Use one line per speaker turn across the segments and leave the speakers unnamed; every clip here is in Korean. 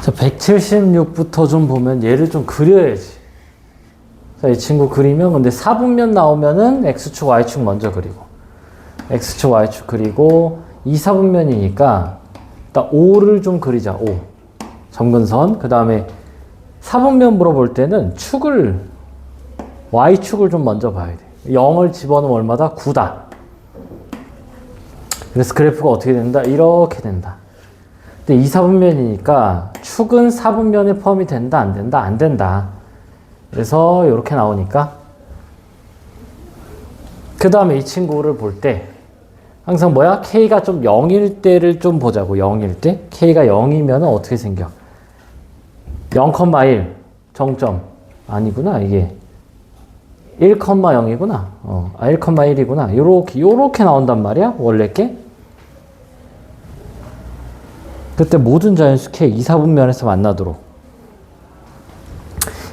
자, 176부터 좀 보면 얘를 좀 그려야지. 자, 이 친구 그리면 근데 4분면 나오면은 X축, Y축 먼저 그리고 X축, Y축 그리고 2, 4분면이니까 일단 5를 좀 그리자. 5. 점근선. 그 다음에 4분면 물어볼 때는 축을 Y축을 좀 먼저 봐야 돼. 0을 집어넣으면 얼마다? 9다. 그래서 그래프가 어떻게 된다? 이렇게 된다. 근데 2, 4분면이니까 축은 4분면에 포함이 된다? 안 된다? 안 된다. 그래서 이렇게 나오니까 그 다음에 이 친구를 볼 때 항상 뭐야? K가 좀 0일 때를 좀 보자고. 0일 때. K가 0이면 어떻게 생겨? 0,1 정점. 아니구나. 이게 1,0이구나. 1,1이구나. 요렇게 나온단 말이야. 원래 게. 그때 모든 자연수 K 2, 4분면에서 만나도록.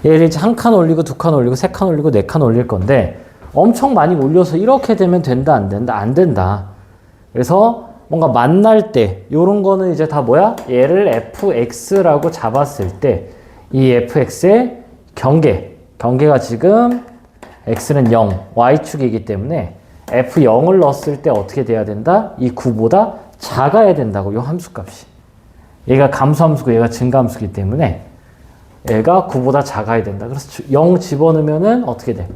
얘를 이제 한 칸 올리고, 두 칸 올리고, 세 칸 올리고, 네 칸 올릴 건데 엄청 많이 올려서 이렇게 되면 된다, 안 된다? 안 된다. 그래서 뭔가 만날 때 요런 거는 이제 다 뭐야? 얘를 fx라고 잡았을 때 이 fx의 경계가 지금 x는 0, y축이기 때문에 f0을 넣었을 때 어떻게 돼야 된다? 이 9보다 작아야 된다고, 요 함수값이. 얘가 감소함수고 얘가 증가함수기 때문에 얘가 9보다 작아야 된다. 그래서 0 집어넣으면은 어떻게 돼?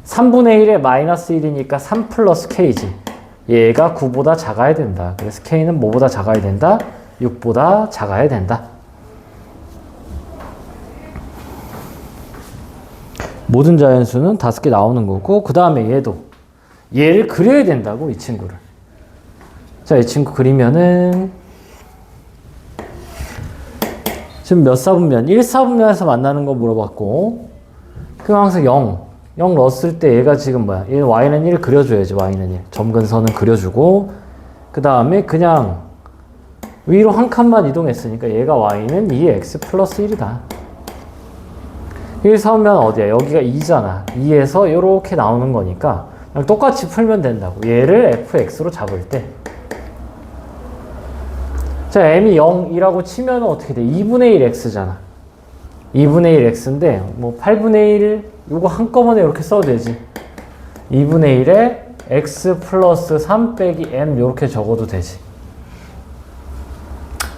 3분의 1에 마이너스 1이니까 3 플러스 k지. 얘가 9보다 작아야 된다. 그래서 k는 뭐보다 작아야 된다? 6보다 작아야 된다. 모든 자연수는 5개 나오는 거고, 그 다음에 얘를 그려야 된다고, 이 친구를. 자, 이 친구 그리면은 지금 몇 사분면? 1사분면에서 만나는 거 물어봤고, 그럼 항상 0 넣었을 때 얘가 지금 뭐야? 얘는 y는 1 그려줘야지. y는 1. 점근선은 그려주고, 그 다음에 그냥 위로 한 칸만 이동했으니까 얘가 y는 2x 플러스 1이다. 1 사분면 어디야? 여기가 2잖아. 2에서 이렇게 나오는 거니까 그냥 똑같이 풀면 된다고. 얘를 fx로 잡을 때. 자, m이 0이라고 치면 어떻게 돼? 2분의 1 x잖아. 2분의 1 x인데 뭐 8분의 1 이거 한꺼번에 이렇게 써도 되지. 2분의 1에 x 플러스 3 빼기 m 이렇게 적어도 되지.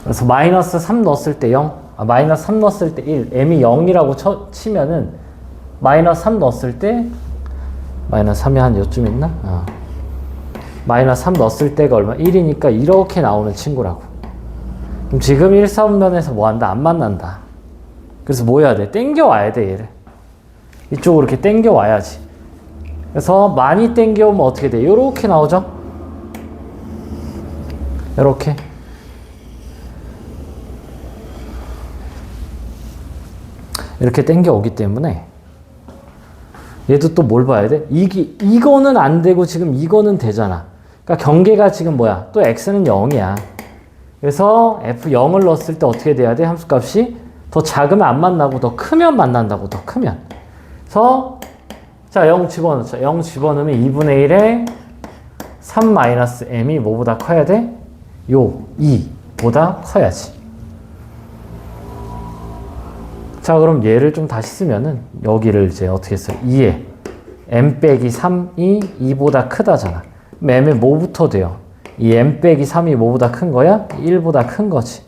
그래서 마이너스 3 넣었을 때 0, 마이너스 3 넣었을 때 1, m이 0이라고 치면은 마이너스 3 넣었을 때 마이너스 3이 한 요쯤 있나? 마이너스 3 넣었을 때가 얼마? 1이니까 이렇게 나오는 친구라고. 그럼 지금 1, 4분면에서 뭐 한다? 안 만난다. 그래서 뭐 해야 돼? 땡겨와야 돼, 얘를. 이쪽으로 이렇게 땡겨와야지. 그래서 많이 땡겨오면 어떻게 돼? 요렇게 나오죠? 요렇게. 이렇게 땡겨오기 때문에 얘도 또 뭘 봐야 돼? 이거는 안 되고 지금 이거는 되잖아. 그러니까 경계가 지금 뭐야? 또 x는 0이야. 그래서 f0을 넣었을 때 어떻게 돼야 돼? 함수값이 더 작으면 안 만나고 더 크면 만난다고. 더 크면. 그래서 자, 0 집어넣자. 0 집어넣으면 2분의 1에 3 마이너스 m이 뭐보다 커야 돼? 2보다 커야지. 자, 그럼 얘를 좀 다시 쓰면은 여기를 이제 어떻게 써요? 2에 m 빼기 3이 2보다 크다잖아. m에 뭐부터 돼요? 이 m 빼기 3이 뭐보다 큰 거야? 1보다 큰 거지.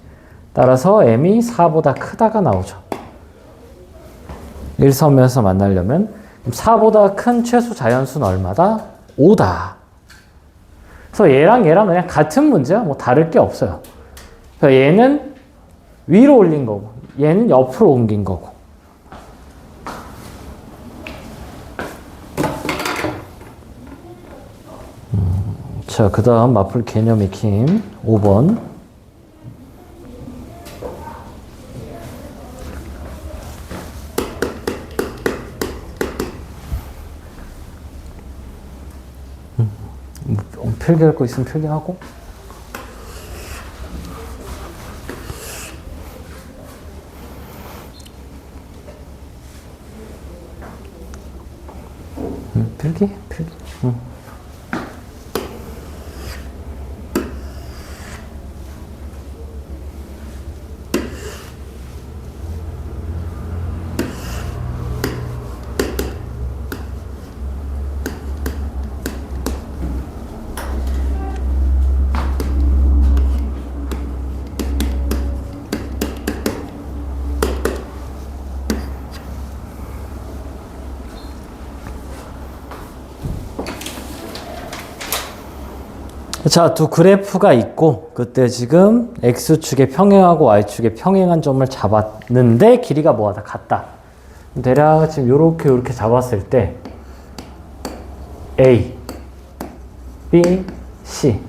따라서 m이 4보다 크다가 나오죠. 1사분면에서 만나려면 4보다 큰 최소 자연수는 얼마다? 5다. 그래서 얘랑 그냥 같은 문제야. 뭐 다를 게 없어요. 그래서 얘는 위로 올린 거고 얘는 옆으로 옮긴 거고. 자, 그 다음 마플 개념 익힘 5번. 필기할 거 있으면 필기하고. 필기. 자, 두 그래프가 있고 그때 지금 X축에 평행하고 Y축에 평행한 점을 잡았는데 길이가 뭐하다? 같다. 대략 지금 요렇게 잡았을 때 A, B, C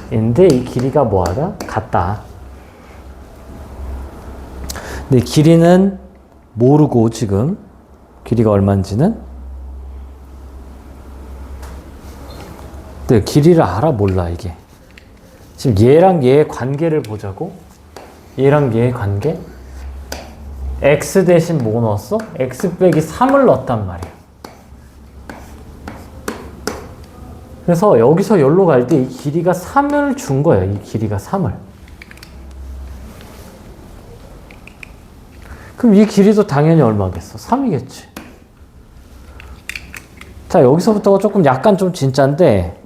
인데 이 길이가 뭐하다? 같다. 근데 길이는 모르고 지금 길이가 얼마인지는 길이를 알아? 몰라 이게. 지금 얘랑 얘의 관계를 보자고. 얘랑 얘의 관계. x 대신 뭐 넣었어? x 빼기 3을 넣었단 말이야. 그래서 여기서 여기로 갈 때 이 길이가 3을 준 거야. 이 길이가 3을. 그럼 이 길이도 당연히 얼마겠어? 3이겠지. 자, 여기서부터가 조금 약간 좀 진짜인데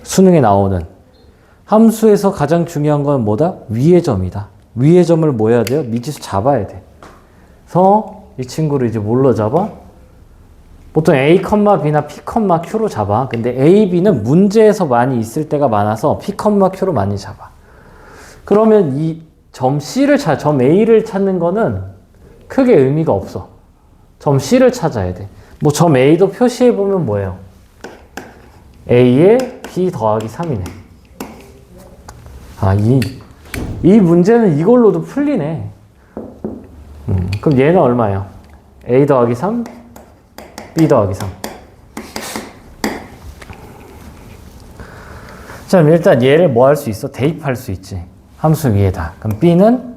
수능에 나오는 함수에서 가장 중요한 건 뭐다? 위의 점이다. 위의 점을 뭐 해야 돼요? 미지수 잡아야 돼. 그래서 이 친구를 이제 뭘로 잡아? 보통 A, B나 P, Q로 잡아. 근데 A, B는 문제에서 많이 있을 때가 많아서 P, Q로 많이 잡아. 그러면 이 점 C를 점 A를 찾는 거는 크게 의미가 없어. 점 C를 찾아야 돼. 뭐 점 A도 표시해 보면 뭐예요? A에 B 더하기 3이네. 아, 이 문제는 이걸로도 풀리네. 그럼 얘는 얼마예요? A 더하기 3, B 더하기 3. 자, 그럼 일단 얘를 뭐 할 수 있어? 대입할 수 있지. 함수 위에다. 그럼 B는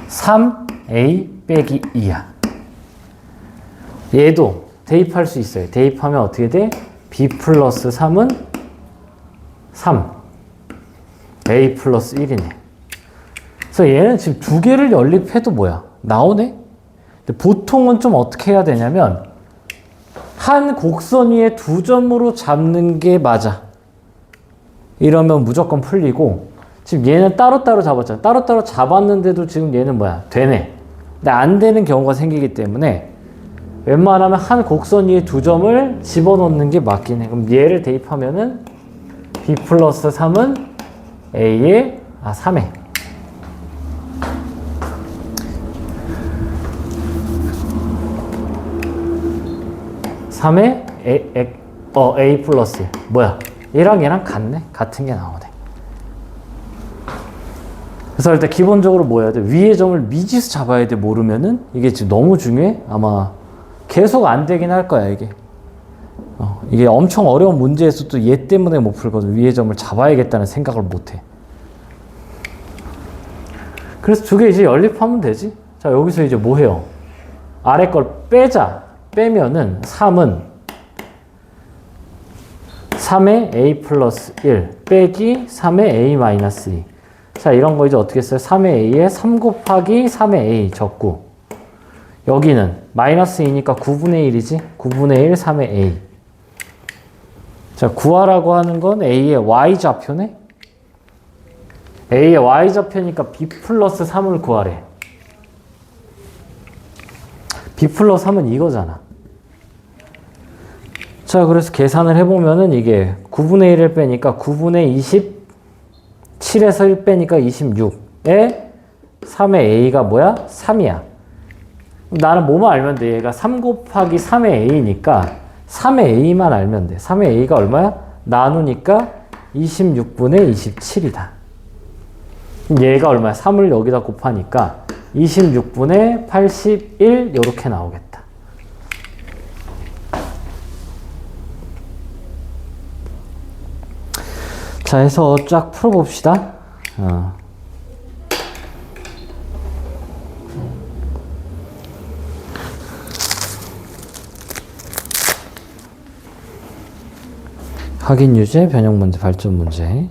3A 빼기 2야. 얘도 대입할 수 있어요. 대입하면 어떻게 돼? B 플러스 3은 3. A 플러스 1이네. 그래서 얘는 지금 두 개를 연립해도 뭐야? 나오네? 근데 보통은 좀 어떻게 해야 되냐면 한 곡선 위에 두 점으로 잡는 게 맞아. 이러면 무조건 풀리고 지금 얘는 따로따로 잡았잖아. 따로따로 잡았는데도 지금 얘는 뭐야? 되네. 근데 안 되는 경우가 생기기 때문에 웬만하면 한 곡선 위에 두 점을 집어넣는 게 맞긴 해. 그럼 얘를 대입하면은 B 플러스 3은 A에 3에 3에 A 플러스 뭐야? 얘랑 얘랑 같네? 같은 게 나오네. 그래서 일단 기본적으로 뭐 해야 돼? 위의 점을 미지수 잡아야 돼. 모르면은 이게 지금 너무 중요해. 아마 계속 안 되긴 할 거야, 이게. 이게 엄청 어려운 문제에서도 얘 때문에 못 풀거든. 위의 점을 잡아야겠다는 생각을 못 해. 그래서 두 개 이제 연립하면 되지. 자, 여기서 이제 뭐 해요? 아래 걸 빼자. 빼면은 3은 3의 A 플러스 1 빼기 3의 A 마이너스 2. 자, 이런 거 이제 어떻게 써요? 3의 A에 3 곱하기 3의 A 적고 여기는 마이너스 2니까 9분의 1이지? 9분의 1, 3의 A. 자, 구하라고 하는 건 A의 Y좌표네? A의 Y좌표니까 B 플러스 3을 구하래. B 플러스 3은 이거잖아. 자, 그래서 계산을 해보면은 이게 9분의 1을 빼니까 9분의 27에서 1 빼니까 26에 3의 A가 뭐야? 3이야. 나는 뭐만 알면 돼. 얘가 3 곱하기 3의 A니까 3의 A만 알면 돼. 3의 A가 얼마야? 나누니까 26분의 27이다. 얘가 얼마야? 3을 여기다 곱하니까 26분의 81 이렇게 나오겠다. 자, 해서 쫙 풀어봅시다. 확인 유제, 변형 문제, 발전 문제.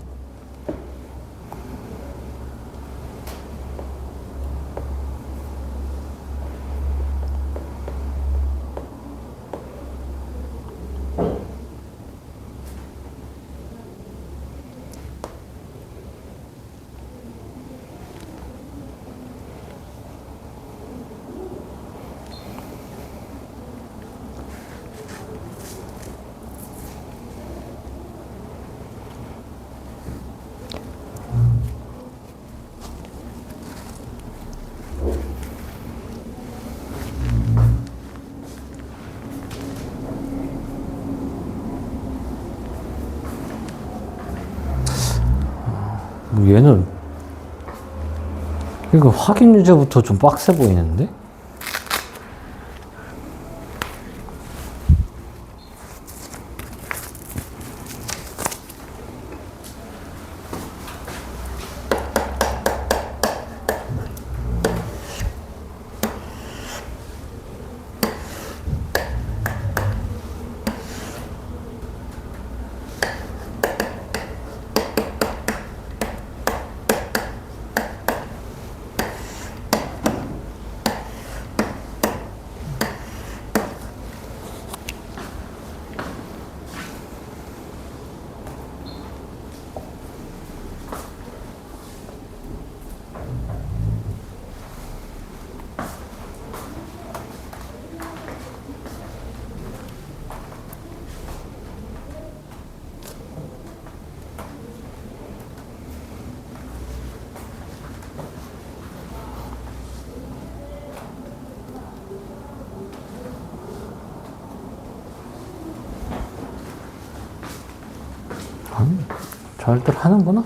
얘는 이거 확인 유제부터 좀 빡세 보이는데? 잘들 하는구나.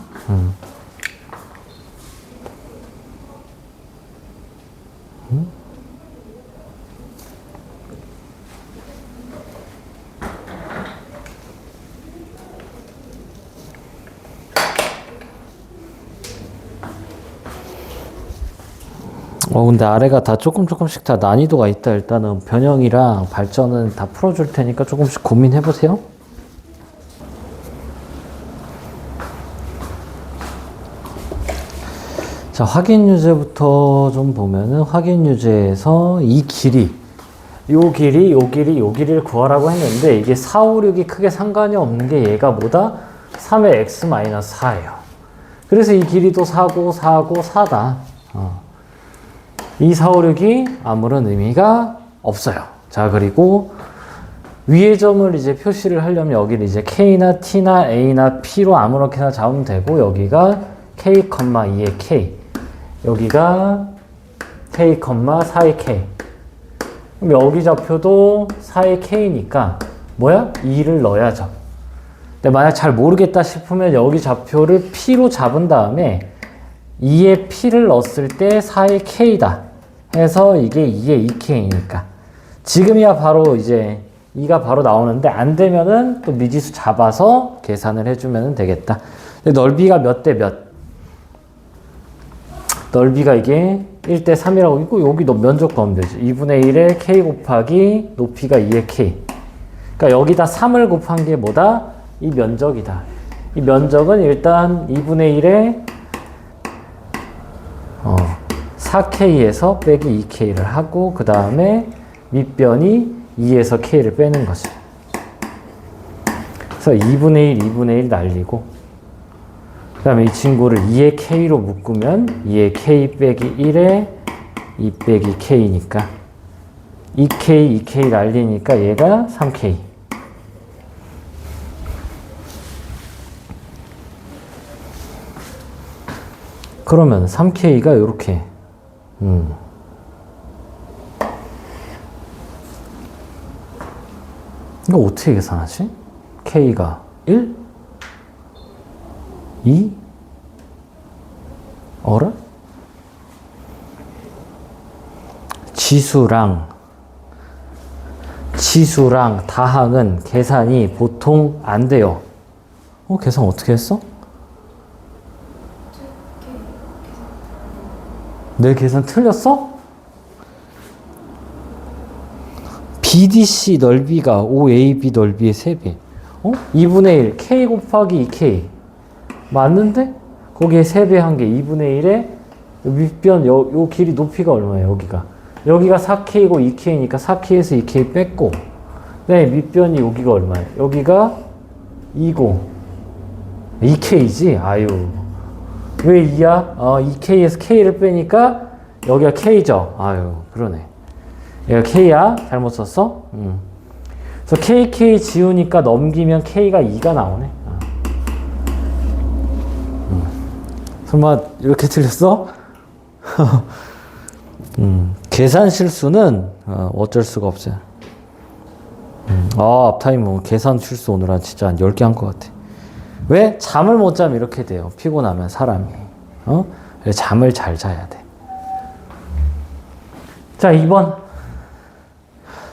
근데 아래가 다 조금씩 다 난이도가 있다. 일단은 변형이랑 발전은 다 풀어줄 테니까 조금씩 고민해보세요. 자, 확인 유제부터 좀 보면은 확인 유제에서 이 길이, 요 길이를 구하라고 했는데 이게 4, 5, 6이 크게 상관이 없는 게 얘가 뭐다? 3의 x-4예요. 그래서 이 길이도 4고 4고 4다. 이 4, 5, 6이 아무런 의미가 없어요. 자, 그리고 위의 점을 이제 표시를 하려면 여기를 이제 K나 T나 A나 P로 아무렇게나 잡으면 되고 여기가 K, 2의 K 여기가 K, 4의 K 그럼 여기 좌표도 4의 K니까 뭐야? 2를 넣어야죠. 근데 만약 잘 모르겠다 싶으면 여기 좌표를 P로 잡은 다음에 2의 P를 넣었을 때 4의 K다 해서 이게 2의 2K니까 지금이야 바로 이제 2가 바로 나오는데 안 되면은 또 미지수 잡아서 계산을 해주면 되겠다. 근데 넓이가 몇 대 몇? 넓이가 이게 1대 3이라고 있고 여기 면적 구하면 되지. 2분의 1에 K 곱하기 높이가 2의 K. 그러니까 여기다 3을 곱한 게 뭐다? 이 면적이다. 이 면적은 일단 2분의 1에 4K에서 빼기 2K를 하고 그 다음에 밑변이 2에서 K를 빼는 거지. 그래서 2분의 1, 2분의 1 날리고 그 다음에 이 친구를 2의 K로 묶으면 2의 K 빼기 1에 2 빼기 K니까 2K, 2K 날리니까 얘가 3K. 그러면 3K가 이렇게 이거 어떻게 계산하지? K가 1? 2? 어라? 지수랑 다항은 계산이 보통 안 돼요. 계산 어떻게 했어? 내 계산 틀렸어? BDC 넓이가 OAB 넓이의 3배. 2분의 1 k 곱하기 2k 맞는데? 거기에 3배 한 게 2분의 1에 밑변 요 길이 높이가 얼마예요? 여기가 4k고 2k니까 4k에서 2k 뺐고 네, 밑변이 여기가 얼마예요? 여기가 2고 2k지? 아유 왜 2야? 2k에서 k를 빼니까 여기가 k죠? 아유 그러네 얘가 k야? 잘못 썼어? 그래서 kk 지우니까 넘기면 k가 2가 나오네 설마 이렇게 틀렸어? 계산 실수는 어쩔 수가 없어요. 앞타임 뭐 계산 실수 오늘 진짜 한 10개 한 것 같아. 왜? 잠을 못 자면 이렇게 돼요. 피곤하면 사람이. 잠을 잘 자야 돼. 자, 2번.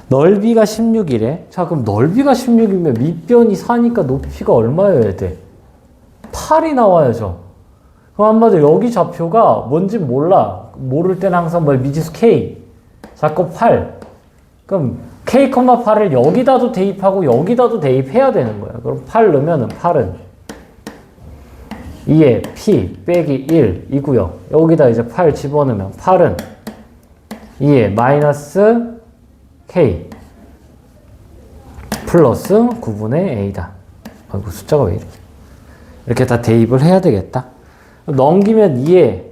넓이가 16이래. 자, 그럼 넓이가 16이면 밑변이 4니까 높이가 얼마여야 돼? 8이 나와야죠. 그럼 한마디로 여기 좌표가 뭔지 몰라. 모를 때는 항상 미지수 K. 자꾸 8. 그럼 K, 8을 여기다도 대입하고 여기다도 대입해야 되는 거야. 그럼 8 넣으면은 8은 2에 P 빼기 1이고요. 여기다 이제 8 집어넣으면 8은 2에 마이너스 K 플러스 9분의 A다. 아이고 숫자가 왜 이래. 이렇게 다 대입을 해야 되겠다. 넘기면 2에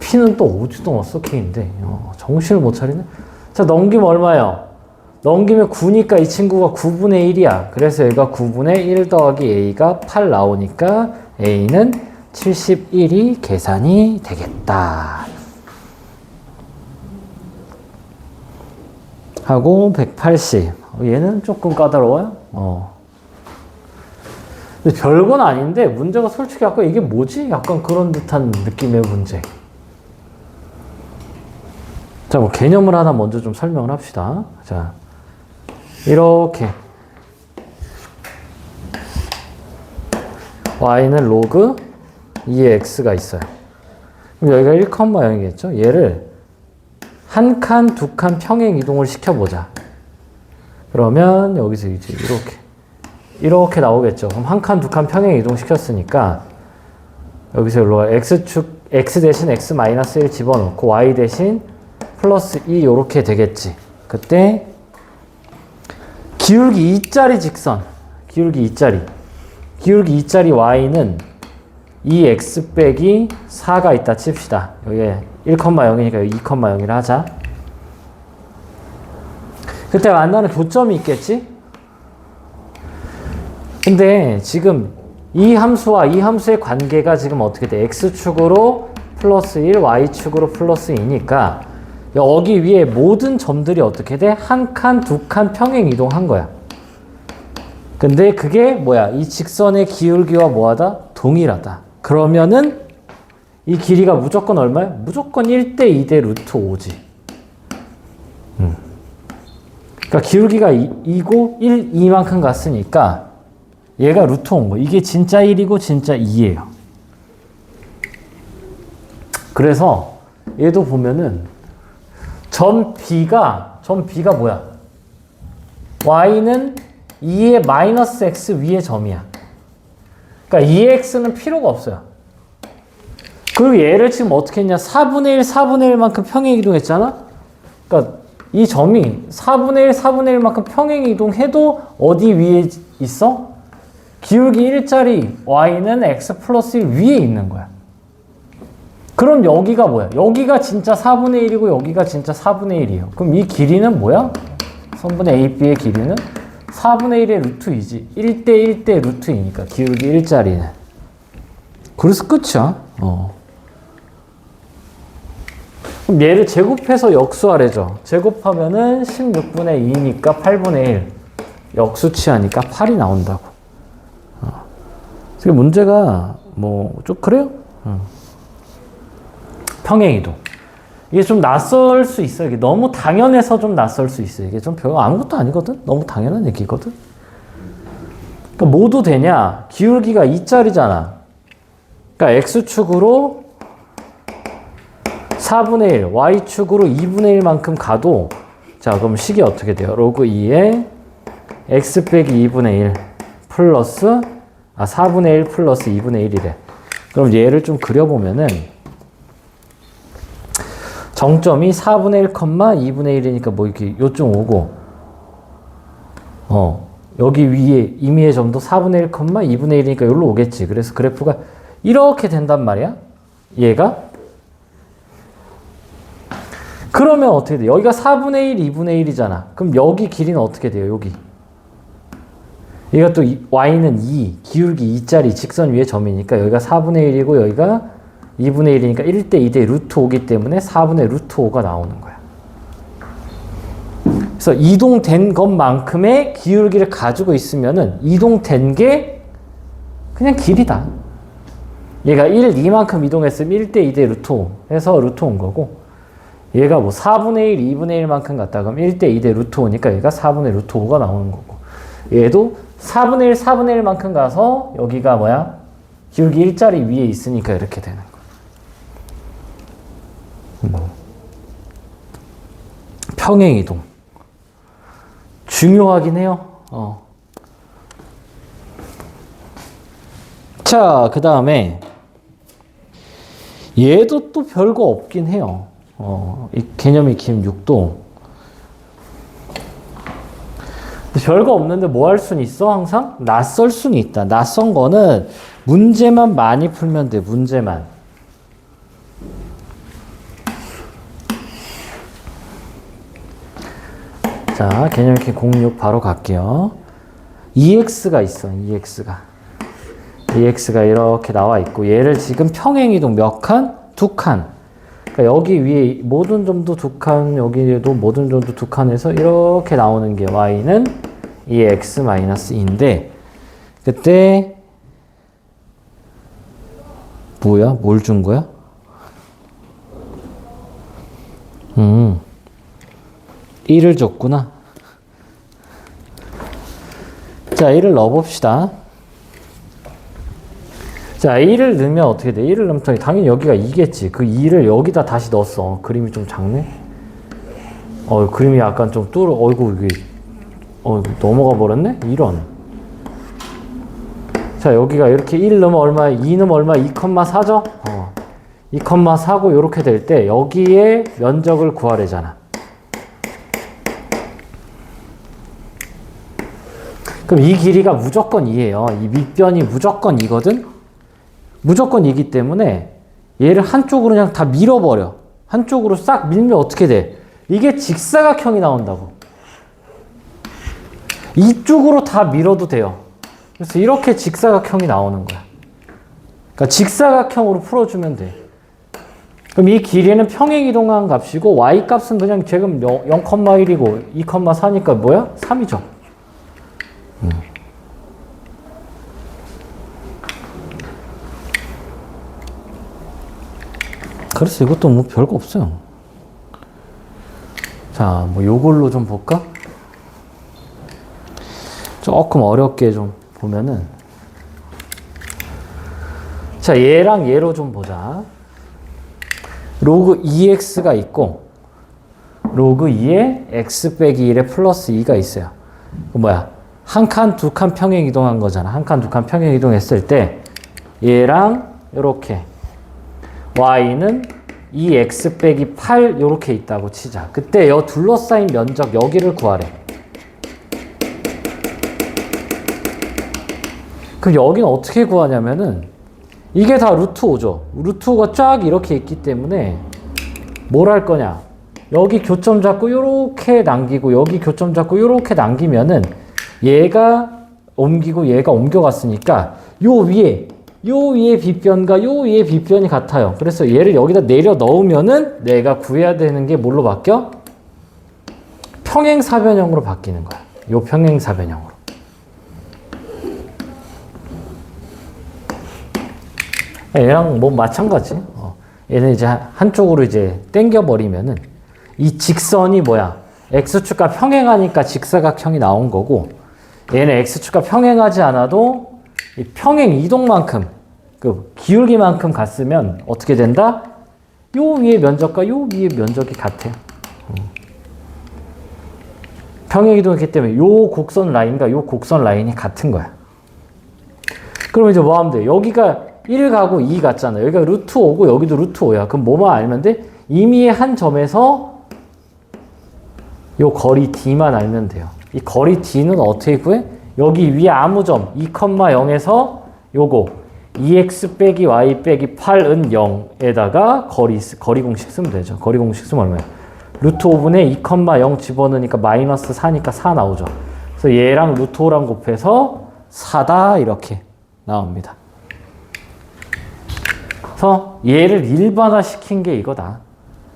P는 또 오지도 않았어 K인데 정신을 못 차리네. 자 넘기면 얼마예요? 넘기면 9니까 이 친구가 9분의 1이야. 그래서 얘가 9분의 1 더하기 A가 8 나오니까 A는 71이 계산이 되겠다. 하고 180. 얘는 조금 까다로워요. 근데 별건 아닌데 문제가 솔직히 아까 이게 뭐지? 약간 그런 듯한 느낌의 문제. 자, 뭐 개념을 하나 먼저 좀 설명을 합시다. 자, 이렇게 y는 로그 2의 x가 있어요. 그럼 여기가 1,0이겠죠? 얘를 한 칸, 두 칸 평행 이동을 시켜보자. 그러면 여기서 이제 이렇게 나오겠죠. 그럼 한 칸, 두 칸 평행 이동 시켰으니까 여기서 여기로 x축, x 대신 x 마이너스 1 집어넣고 y 대신 플러스 2 요렇게 되겠지. 그때 기울기 2짜리 직선, 기울기 2짜리 y는 2x 빼기 4가 있다 칩시다. 여기에 1,0이니까 여기 2,0를 하자. 그때 만나는 교점이 있겠지? 근데 지금 이 함수와 이 함수의 관계가 지금 어떻게 돼? x축으로 플러스 1, y축으로 플러스 2니까 여기 위에 모든 점들이 어떻게 돼? 한 칸, 두 칸 평행 이동한 거야. 근데 그게 뭐야? 이 직선의 기울기와 뭐하다? 동일하다. 그러면은 이 길이가 무조건 얼마야? 무조건 1대 2대 루트 5지. 그러니까 기울기가 2고 1, 2만큼 갔으니까 얘가 루트 온 거. 이게 진짜 1이고 진짜 2예요. 그래서 얘도 보면은 점 B가 뭐야? Y는 2의 마이너스 X 위의 점이야. 그러니까 2x는 필요가 없어요. 그리고 얘를 지금 어떻게 했냐? 4분의 1만큼 평행 이동했잖아? 그러니까 이 점이 4분의 1만큼 평행 이동해도 어디 위에 있어? 기울기 1짜리 y는 x 플러스 1 위에 있는 거야. 그럼 여기가 뭐야? 여기가 진짜 4분의 1이고 여기가 진짜 4분의 1이에요. 그럼 이 길이는 뭐야? 선분의 AB의 길이는 4분의 1의 루트 2지. 1대 1대 루트 2니까 기울기 1짜리는. 그래서 끝이야. 그럼 얘를 제곱해서 역수하래죠. 제곱하면은 16분의 2니까 8분의 1. 역수치하니까 8이 나온다고. 지금 문제가 뭐 좀 그래요. 평행이동. 이게 좀 낯설 수 있어요. 이게 너무 당연해서 좀 낯설 수 있어요. 이게 좀 별거 아무것도 아니거든. 너무 당연한 얘기거든. 그러니까 뭐도 되냐? 기울기가 2짜리잖아. 그러니까 x축으로 4분의 1, y축으로 2분의 1만큼 가도 자 그럼 식이 어떻게 돼요? 로그 2에 x 빼기 2분의 1 플러스 4분의 1 플러스 2분의 1이래. 그럼 얘를 좀 그려보면은 정점이 4분의 1, 2분의 1이니까 뭐 이렇게 요쪽 오고 여기 위에 임의의 점도 4분의 1, 2분의 1이니까 여기로 오겠지. 그래서 그래프가 이렇게 된단 말이야. 얘가. 그러면 어떻게 돼? 여기가 4분의 1, 2분의 1이잖아. 그럼 여기 길이는 어떻게 돼요? 여기. 얘가 또 y는 2, 기울기 2짜리 직선 위에 점이니까 여기가 4분의 1이고 여기가 2분의 1이니까 1대 2대 루트 5기 때문에 4분의 루트 5가 나오는 거야. 그래서 이동된 것만큼의 기울기를 가지고 있으면은 이동된 게 그냥 길이다. 얘가 1, 2만큼 이동했으면 1대 2대 루트 5 해서 루트 5인 거고 얘가 뭐 4분의 1, 2분의 1만큼 갔다 그러면 1대 2대 루트 5니까 얘가 4분의 루트 5가 나오는 거고 얘도 4분의 1, 4분의 1만큼 가서 여기가 뭐야? 기울기 1짜리 위에 있으니까 이렇게 되는 거야. 평행이동. 중요하긴 해요. 자, 그 다음에 얘도 또 별거 없긴 해요. 이 개념 익힘 6도. 별거 없는데 뭐 할 수는 있어? 항상? 낯설 수는 있다. 낯선 거는 문제만 많이 풀면 돼. 문제만. 자, 개념 익힘 06 바로 갈게요. EX가 있어. EX가 이렇게 나와 있고 얘를 지금 평행이동 몇 칸? 2칸. 그러니까 여기 위에 모든 점도 2칸, 여기에도 모든 점도 2칸에서 이렇게 나오는 게 y는 2x-2인데 그때 뭐야? 뭘 준 거야? 1을 줬구나. 자, 1을 넣어봅시다. 자, 1을 넣으면 어떻게 돼? 1을 넣으면 당연히 여기가 2겠지. 그 2를 여기다 다시 넣었어. 그림이 좀 작네? 그림이 약간 좀 어이구, 이게, 넘어가 버렸네? 이런. 자, 여기가 이렇게 1 넣으면 얼마야? 2 넣으면 얼마야? 2,4죠? 2,4고 이렇게 될 때 여기에 면적을 구하래잖아. 그럼 이 길이가 무조건 2예요. 이 밑변이 무조건 2거든? 무조건 2기 때문에 얘를 한쪽으로 그냥 다 밀어버려. 한쪽으로 싹 밀면 어떻게 돼? 이게 직사각형이 나온다고. 이쪽으로 다 밀어도 돼요. 그래서 이렇게 직사각형이 나오는 거야. 그러니까 직사각형으로 풀어주면 돼. 그럼 이 길이는 평행이동한 값이고 y 값은 그냥 지금 0,1이고 2,4니까 뭐야? 3이죠. 그래서 이것도 뭐 별거 없어요. 자, 뭐 요걸로 좀 볼까? 조금 어렵게 좀 보면은 자, 얘랑 얘로 좀 보자. 로그 2x가 있고 로그 2에 x 빼기 1에 플러스 2가 있어요. 그 뭐야? 한 칸, 두 칸 평행 이동한 거잖아. 한 칸, 두 칸 평행 이동했을 때 얘랑 요렇게 y는 2x 빼기 8 요렇게 있다고 치자. 그때 여 둘러싸인 면적 여기를 구하래. 그럼 여기는 어떻게 구하냐면은 이게 다 루트 5죠. 루트 5가 쫙 이렇게 있기 때문에 뭘 할 거냐. 여기 교점 잡고 요렇게 남기고 여기 교점 잡고 요렇게 남기면은 얘가 옮기고 얘가 옮겨갔으니까 요 위에 빗변과 요 위에 빗변이 같아요. 그래서 얘를 여기다 내려 넣으면은 내가 구해야 되는 게 뭘로 바뀌어? 평행사변형으로 바뀌는 거야. 요 평행사변형으로. 얘랑 뭐 마찬가지. 얘는 이제 한쪽으로 이제 당겨버리면은 이 직선이 뭐야? x축과 평행하니까 직사각형이 나온 거고 얘는 x축과 평행하지 않아도 이 평행 이동만큼 그 기울기만큼 갔으면 어떻게 된다? 요 위의 면적과 요 위의 면적이 같아요. 평행 이동했기 때문에 요 곡선 라인과 요 곡선 라인이 같은 거야. 그럼 이제 뭐 하면 돼? 여기가 1 가고 2 같잖아. 여기가 루트 5고 여기도 루트 5야. 그럼 뭐만 알면 돼? 임의의 한 점에서 요 거리 D만 알면 돼요. 이 거리 D는 어떻게 구해? 여기 위에 아무 점 2,0에서 요거 2x 빼기 y 빼기 8은 0에다가 거리 공식 쓰면 되죠. 거리 공식 쓰면 얼마야? 루트 5분의 2,0 집어넣으니까 마이너스 4니까 4 나오죠. 그래서 얘랑 루트 5랑 곱해서 4다 이렇게 나옵니다. 그래서 얘를 일반화 시킨 게 이거다.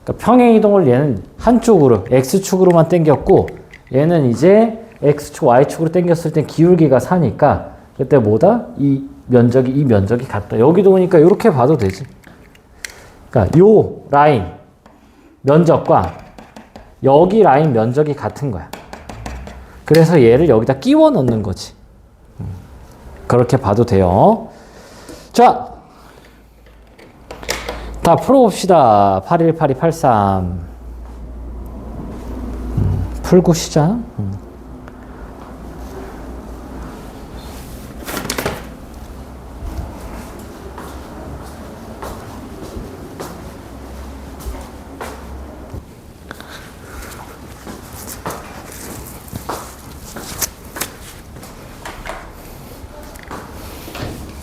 그러니까 평행 이동을 얘는 한쪽으로 x축으로만 당겼고 얘는 이제 x축 y축으로 당겼을 땐 기울기가 4니까 그때 뭐다? 이 면적이 같다. 여기도 보니까 이렇게 봐도 되지. 그러니까 요 라인 면적과 여기 라인 면적이 같은 거야. 그래서 얘를 여기다 끼워 넣는 거지. 그렇게 봐도 돼요. 자, 다 풀어봅시다. 818283 풀고 시작.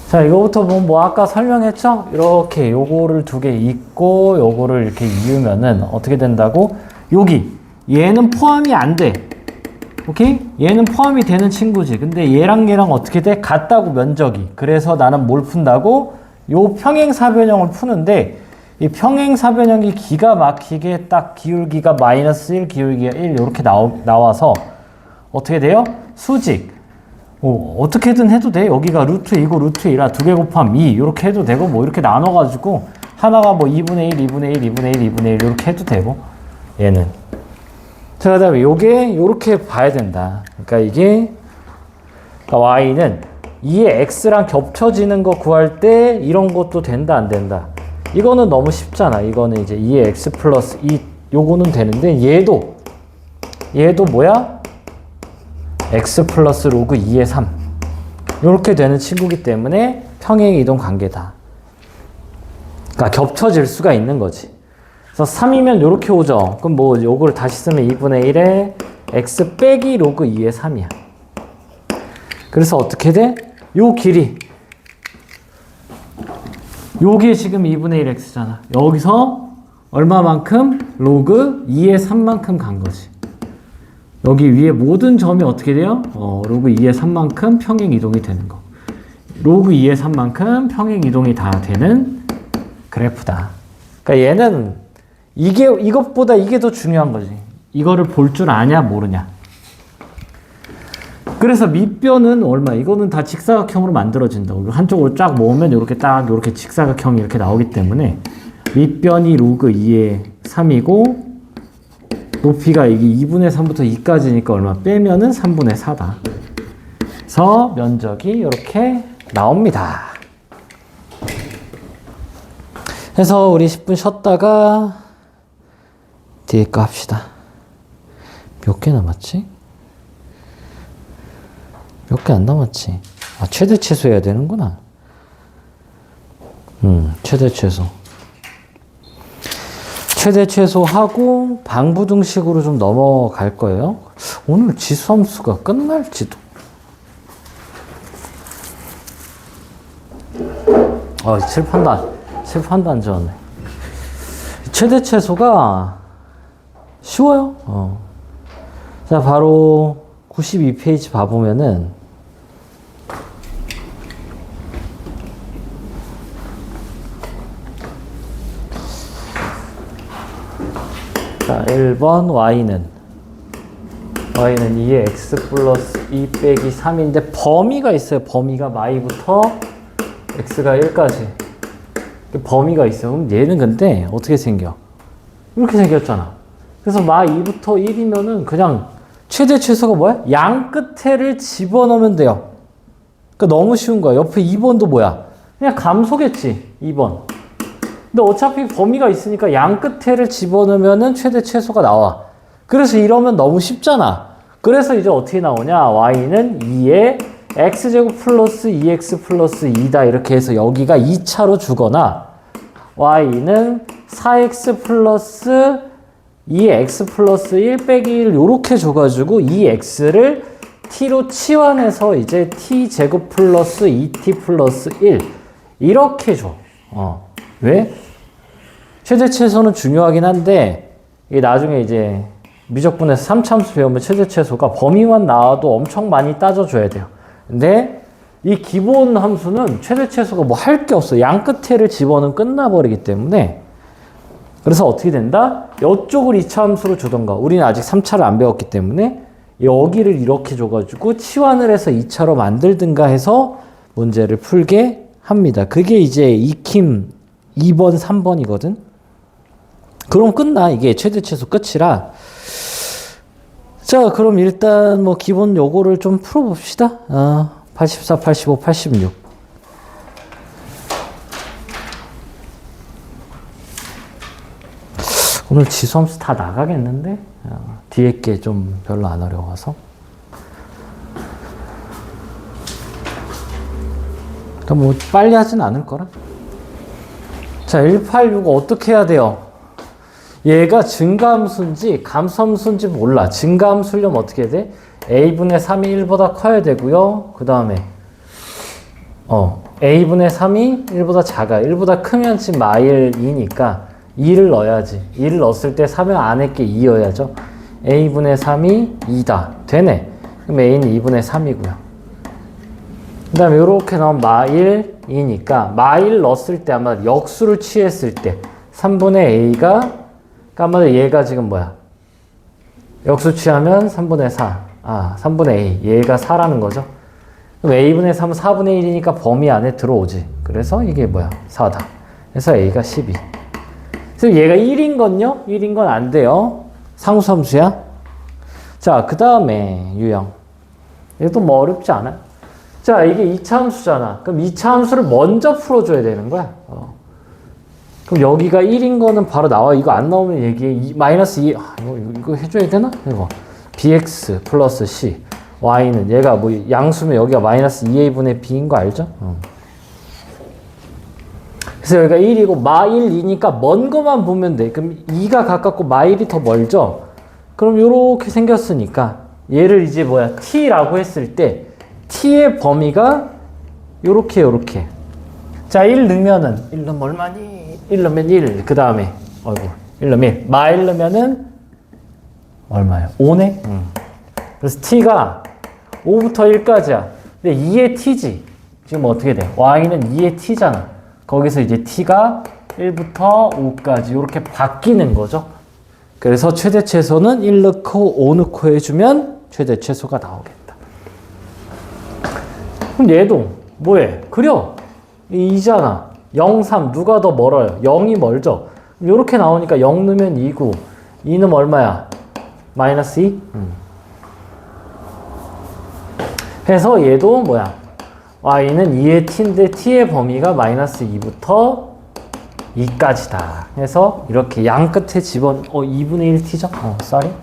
자, 이거부터 보면 뭐 아까 설명했죠? 이렇게 요거를 두 개 있고 요거를 이렇게 이으면은 어떻게 된다고? 여기 얘는 포함이 안 돼. 오케이? 얘는 포함이 되는 친구지. 근데 얘랑 어떻게 돼? 같다고 면적이. 그래서 나는 뭘 푼다고? 요 평행사변형을 푸는데 이 평행사변형이 기가 막히게 딱 기울기가 마이너스 1, 기울기가 1 이렇게 나와서 어떻게 돼요? 수직. 어떻게든 해도 돼. 여기가 루트 2고 루트 1아 2개 곱하면 2 이렇게 해도 되고 뭐 이렇게 나눠가지고 하나가 뭐 2분의 1, 2분의 1, 2분의 1, 2분의 1 이렇게 해도 되고 얘는 자, 그 다음에 요게 요렇게 봐야 된다. 그러니까 이게 그러니까 y는 2의 x랑 겹쳐지는 거 구할 때 이런 것도 된다 안 된다. 이거는 너무 쉽잖아. 이거는 이제 2의 x 플러스 2 요거는 되는데 얘도 뭐야? x 플러스 로그 2의 3 이렇게 되는 친구기 때문에 평행 이동 관계다. 그러니까 겹쳐질 수가 있는 거지. 그래서 3이면 이렇게 오죠. 그럼 뭐 요거를 다시 쓰면 2분의 1에 x 빼기 로그 2의 3이야. 그래서 어떻게 돼? 요 길이 요게 지금 2분의 1 x잖아. 여기서 얼마만큼? 로그 2의 3만큼 간 거지. 여기 위에 모든 점이 어떻게 돼요? 로그 2의 3만큼 평행 이동이 되는 거. 로그 2의 3만큼 평행 이동이 다 되는 그래프다. 그러니까 얘는 이것보다 이게 더 중요한 거지. 이거를 볼 줄 아냐 모르냐. 그래서 밑변은 얼마? 이거는 다 직사각형으로 만들어진다. 한쪽으로 쫙 모으면 이렇게 직사각형이 이렇게 나오기 때문에 밑변이 로그 2의 3이고 높이가 이게 2분의 3부터 2까지니까 얼마? 빼면은 3분의 4다. 그래서 면적이 이렇게 나옵니다. 그래서 우리 10분 쉬었다가 뒤에 거 합시다. 몇 개 남았지? 몇 개 안 남았지? 아, 최대 최소 해야 되는구나. 최대 최소. 최대 최소하고 방부등식으로 좀 넘어갈 거예요. 오늘 지수함수가 끝날지도. 칠판도 안 지웠네. 최대 최소가 쉬워요. 자, 바로 92페이지 봐보면은 자, 1번 y는 2의 x 플러스 2 빼기 3인데 범위가 있어요. 범위가 y부터 x가 1까지 범위가 있어요. 그럼 얘는 근데 어떻게 생겨? 이렇게 생겼잖아. 그래서 마 2부터 1이면은 그냥 최대 최소가 뭐야? 양 끝에를 집어넣으면 돼요. 그러니까 너무 쉬운 거야. 옆에 2번도 뭐야? 그냥 감소겠지. 2번. 근데 어차피 범위가 있으니까 양 끝에를 집어넣으면은 최대 최소가 나와. 그래서 이러면 너무 쉽잖아. 그래서 이제 어떻게 나오냐? y는 2에 x제곱 플러스 2x 플러스 2다. 이렇게 해서 여기가 2차로 주거나 y는 4x 플러스 2x 플러스 1 빼기 1 요렇게 줘가지고 이 x를 t로 치환해서 이제 t제곱 플러스 2t 플러스 1 이렇게 줘. 왜? 최대최소는 중요하긴 한데 이게 나중에 이제 미적분에서 3차함수 배우면 최대최소가 범위만 나와도 엄청 많이 따져줘야 돼요. 근데 이 기본 함수는 최대최소가 뭐 할 게 없어. 양 끝에를 집어넣으면 끝나버리기 때문에 그래서 어떻게 된다? 이쪽을 2차 함수로 주던가 우리는 아직 3차를 안 배웠기 때문에 여기를 이렇게 줘가지고 치환을 해서 2차로 만들든가 해서 문제를 풀게 합니다. 그게 이제 익힘 2번, 3번이거든. 그럼 끝나. 이게 최대 최소 끝이라. 자, 그럼 일단 뭐 기본 요거를 좀 풀어봅시다. 84, 85, 86. 오늘 지수함수 다 나가겠는데? 뒤에 게 좀 별로 안 어려워서. 그러니까 뭐 빨리 하진 않을 거라. 자, 186 어떻게 해야 돼요? 얘가 증가함수인지 감소함수인지 몰라. 증가함수려면 어떻게 해야 돼? a분의 3이 1보다 커야 되고요. 그 다음에 a분의 3이 1보다 작아. 1보다 크면 지금 마일 2니까 2를 넣어야지. 2를 넣었을 때 3의 안에 게 2여야죠. a분의 3이 2다. 되네. 그럼 a는 2분의 3이고요. 그 다음에 이렇게 나오면 마일 2니까 마일 넣었을 때 아마 역수를 취했을 때 3분의 a가 아마 얘가 지금 뭐야? 역수 취하면 3분의 4. 3분의 a. 얘가 4라는 거죠. 그럼 a분의 3은 4분의 1이니까 범위 안에 들어오지. 그래서 이게 뭐야? 4다. 그래서 a가 12. 그래서 얘가 1인 건요? 1인 건 안 돼요. 상수함수야. 자, 그 다음에 유형. 이것도 뭐 어렵지 않아요? 자, 이게 2차 함수잖아. 그럼 2차 함수를 먼저 풀어줘야 되는 거야. 그럼 여기가 1인 거는 바로 나와. 이거 안 나오면 얘기해. 마이너스 2. 이거 해줘야 되나? 이거. bx 플러스 c. y는 얘가 뭐 양수면 여기가 마이너스 2a분의 b인 거 알죠? 그래서 여기가 1이고 마일 2니까 먼 거만 보면 돼. 그럼 2가 가깝고 마일이 더 멀죠? 그럼 요렇게 생겼으니까 얘를 이제 뭐야? t라고 했을 때 t의 범위가 요렇게. 자, 1 넣으면은 1 넣으면 얼마니? 1 넣으면 1. 그 다음에 1 넣으면 1. 마일 넣으면은 얼마예요? 5네? 그래서 t가 5부터 1까지야. 근데 2의 t지. 지금 어떻게 돼? y는 2의 t잖아. 거기서 이제 t가 1부터 5까지 이렇게 바뀌는 거죠. 그래서 최대 최소는 1 넣고 5 넣고 해주면 최대 최소가 나오겠다. 그럼 얘도 뭐해? 그려. 2잖아. 0, 3 누가 더 멀어요? 0이 멀죠. 이렇게 나오니까 0 넣으면 2고 2는 얼마야? 마이너스 2? 해서 얘도 뭐야? y는 2의 t인데 t의 범위가 마이너스 2부터 2까지다. 해서 이렇게 양 끝에 2분의 1 t죠? sorry.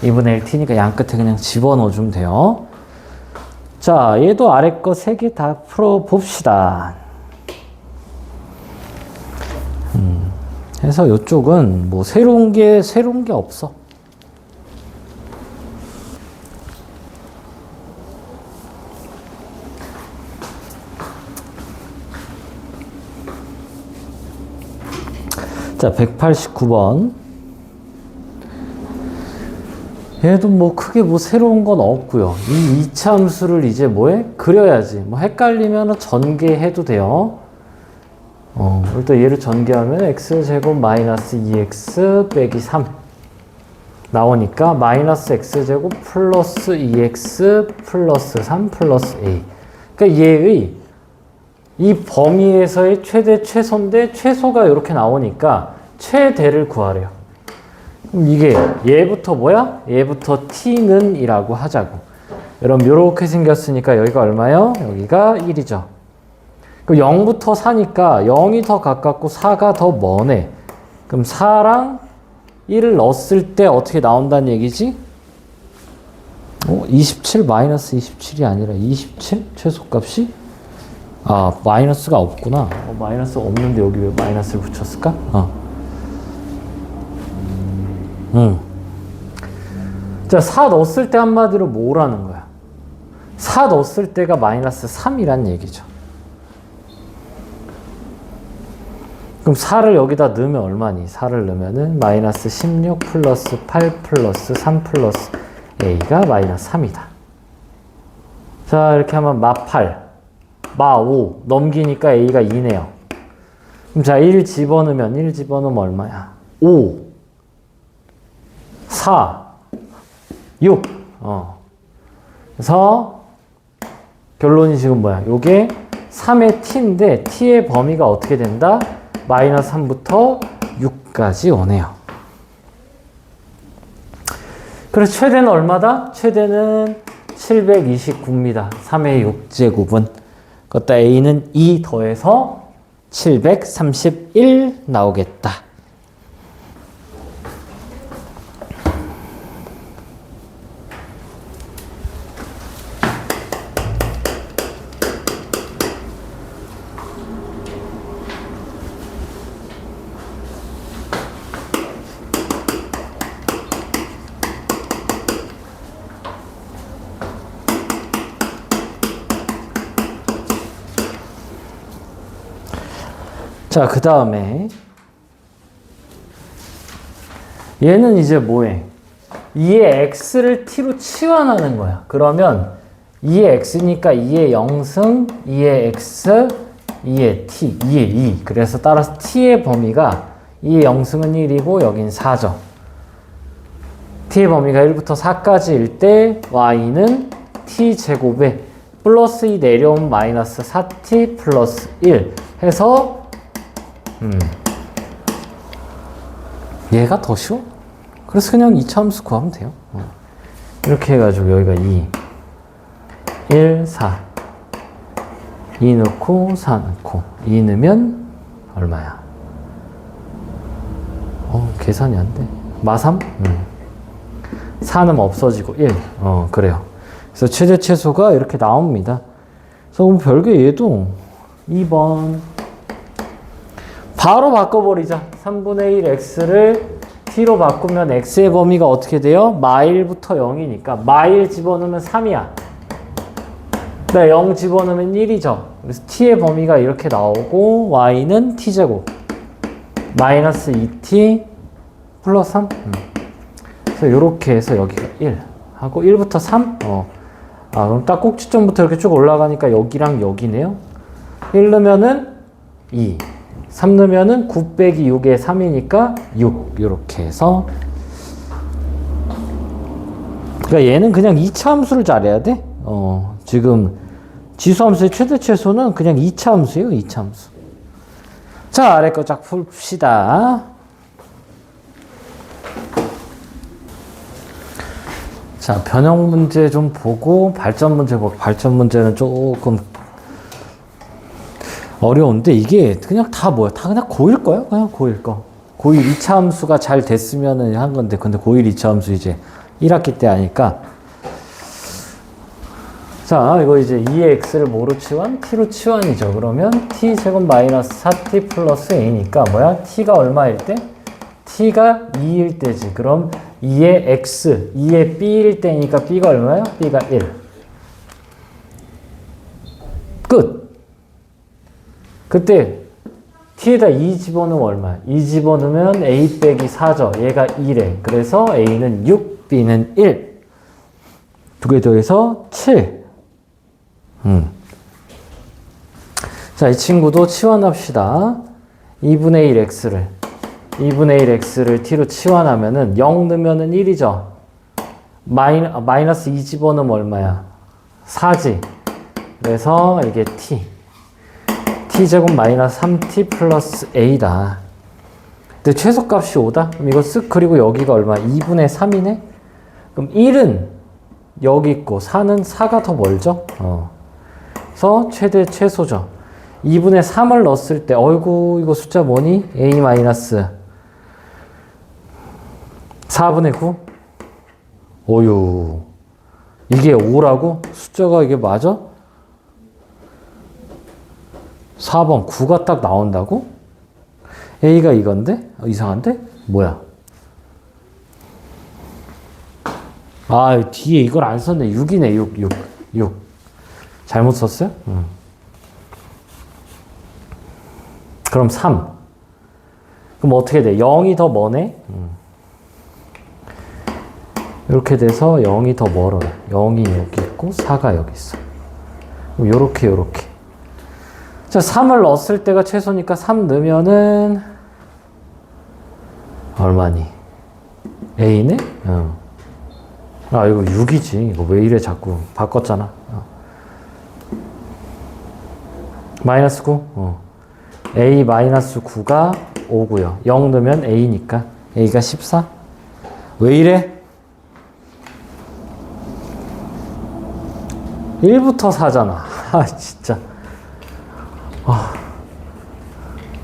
2분의 1 t니까 양 끝에 그냥 집어넣어주면 돼요. 자, 얘도 아래 거 3개 다 풀어봅시다. 해서 이쪽은 뭐 새로운 게 없어. 자, 189번. 얘도 뭐 크게 뭐 새로운 건 없고요. 이 2차 함수를 이제 뭐해? 그려야지. 뭐 헷갈리면 전개해도 돼요. 일단 얘를 전개하면 x제곱 마이너스 2x 빼기 3 나오니까 마이너스 x제곱 플러스 2x 플러스 3 플러스 a. 그러니까 얘의 이 범위에서의 최대 최소인데 최소가 이렇게 나오니까 최대를 구하래요. 그럼 이게 얘부터 뭐야? 얘부터 t는 이라고 하자고. 여러분 이렇게 생겼으니까 여기가 얼마요? 여기가 1이죠. 그럼 0부터 4니까 0이 더 가깝고 4가 더 머네. 그럼 4랑 1을 넣었을 때 어떻게 나온다는 얘기지? 27 마이너스 27이 아니라 27 최소값이 마이너스가 없구나. 마이너스 없는데 여기 왜 마이너스를 붙였을까? 자, 4 넣었을 때 한마디로 뭐라는 거야? 4 넣었을 때가 마이너스 3이란 얘기죠. 그럼 4를 여기다 넣으면 얼마니? 4를 넣으면은 마이너스 16 플러스 8 플러스 3 플러스 A가 마이너스 3이다. 자, 이렇게 하면 마 8, 마 5 넘기니까 A가 2네요. 그럼 자, 1 집어넣으면 얼마야? 5, 4, 6. 그래서 결론이 지금 뭐야? 요게 3의 t인데 t의 범위가 어떻게 된다? 마이너스 3부터 6까지 오네요. 그래서 최대는 얼마다? 최대는 729입니다. 3의 6제곱은. 그것도 a는 2 더해서 731 나오겠다. 자, 그 다음에 얘는 이제 뭐해? 2의 x를 t로 치환하는 거야. 그러면 2의 x니까 2의 0승, 2의 x, 2의 t, 2의 2. 그래서 따라서 t의 범위가 2의 0승은 1이고 여긴 4죠. t의 범위가 1부터 4까지일 때 y는 t제곱에 플러스 2 내려오면 마이너스 4t 플러스 1 해서 얘가 더 쉬워? 그래서 그냥 이차함수 구하면 돼요. 이렇게 해가지고 여기가 2, 1, 4 2 넣고 4 넣고 2 넣으면 얼마야? 계산이 안 돼. 마3? 4는 없어지고 1. 그래요. 그래서 최대 최소가 이렇게 나옵니다. 그래서 별개 얘도 2번 바로 바꿔버리자. 3분의 1 x를 t로 바꾸면 x의 범위가 어떻게 돼요? 마1부터 0이니까 마1 집어넣으면 3이야. 네, 0 집어넣으면 1이죠. 그래서 t의 범위가 이렇게 나오고 y는 t제곱 마이너스 2t 플러스 3. 그래서 이렇게 해서 여기가 1 하고 1부터 3. 그럼 딱 꼭지점부터 이렇게 쭉 올라가니까 여기랑 여기네요. 1 넣으면은 2. 3 넣으면은 9 빼기 6에 3이니까 6. 이렇게 해서. 그러니까 얘는 그냥 2차 함수를 잘해야 돼. 지금 지수함수의 최대 최소는 그냥 2차 함수예요. 2차 함수. 자, 아래 거 쫙 풉시다. 자, 변형 문제 좀 보고 발전 문제 보고. 발전 문제는 조금 어려운데 이게 그냥 다 뭐야? 다 그냥 고1 거야? 그냥 고1 거. 고1 2차 함수가 잘 됐으면은 한 건데, 근데 고1 2차 함수 이제 1학기 때 하니까. 자, 이거 이제 2의 x를 뭐로 치환? t로 치환이죠. 그러면 t제곱 마이너스 4t 플러스 a니까 뭐야? t가 얼마일 때? t가 2일 때지. 그럼 2의 x, 2의 b일 때니까 b가 얼마야? b가 1. 끝. 그때 t에다 2 집어넣으면 얼마야? 2 집어넣으면 a 빼기 4죠. 얘가 1에. 그래서 a는 6, b는 1. 두 개 더해서 7. 자, 이 친구도 치환합시다. 2분의 1 x를. 2분의 1 x를 t로 치환하면은 0 넣으면은 1이죠. 마이너스 2 집어넣으면 얼마야? 4지. 그래서 이게 t. t제곱 마이너스 3t 플러스 a다. 근데 최소값이 5다? 그럼 이거 쓱 그리고 여기가 얼마? 2분의 3이네? 그럼 1은 여기 있고 4는 4가 더 멀죠? 그래서 최대 최소죠. 2분의 3을 넣었을 때 어이구 이거 숫자 뭐니? a 마이너스 4분의 9? 오유 이게 5라고? 숫자가 이게 맞아? 4번 9가 딱 나온다고? A가 이건데? 이상한데? 뭐야? 아, 뒤에 이걸 안 썼네. 6이네, 6. 잘못 썼어요? 그럼 3. 그럼 어떻게 돼? 0이 더 머네? 이렇게 돼서 0이 더 멀어요. 0이 여기 있고 4가 여기 있어. 그럼 요렇게. 자, 3을 넣었을 때가 최소니까 3 넣으면은 얼마니? A네? 아, 이거 6이지. 이거 왜 이래 자꾸 바꿨잖아. 마이너스 9. A 마이너스 9가 5고요. 0 넣으면 A니까 A가 14. 왜 이래? 1부터 4잖아. 아, 진짜.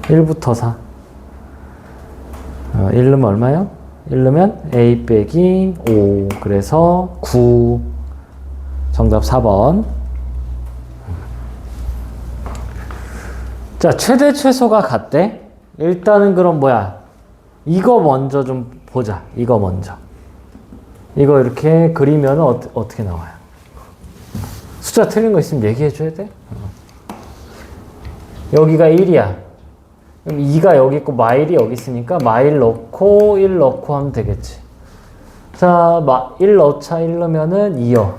1부터 4. 1 넣으면 얼마요? 1 넣으면 A 빼기 5. 그래서 9. 정답 4번. 자, 최대 최소가 같대. 일단은 그럼 뭐야? 이거 먼저 좀 보자. 이거 먼저. 이거 이렇게 그리면 어떻게 나와요? 숫자 틀린 거 있으면 얘기해 줘야 돼. 여기가 1이야. 그럼 2가 여기 있고 마일이 여기 있으니까 마일 넣고 1 넣고 하면 되겠지. 자, 1 넣자. 1 넣으면은 2요.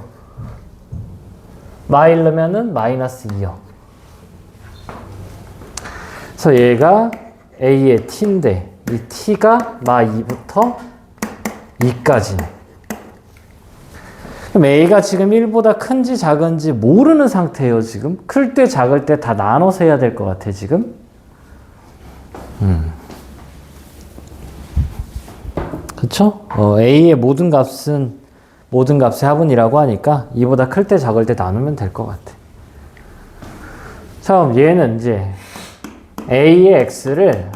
마일 넣으면은 마이너스 2요. 그래서 얘가 A의 T인데 이 T가 마 2부터 2까지네. 그럼 A가 지금 1보다 큰지 작은지 모르는 상태예요, 지금. 클 때 작을 때 다 나눠서 해야 될 것 같아, 지금. 그쵸? A의 모든 값의 합은이라고 하니까 2보다 클 때 작을 때 나누면 될 것 같아. 자, 그럼 얘는 이제 A의 X를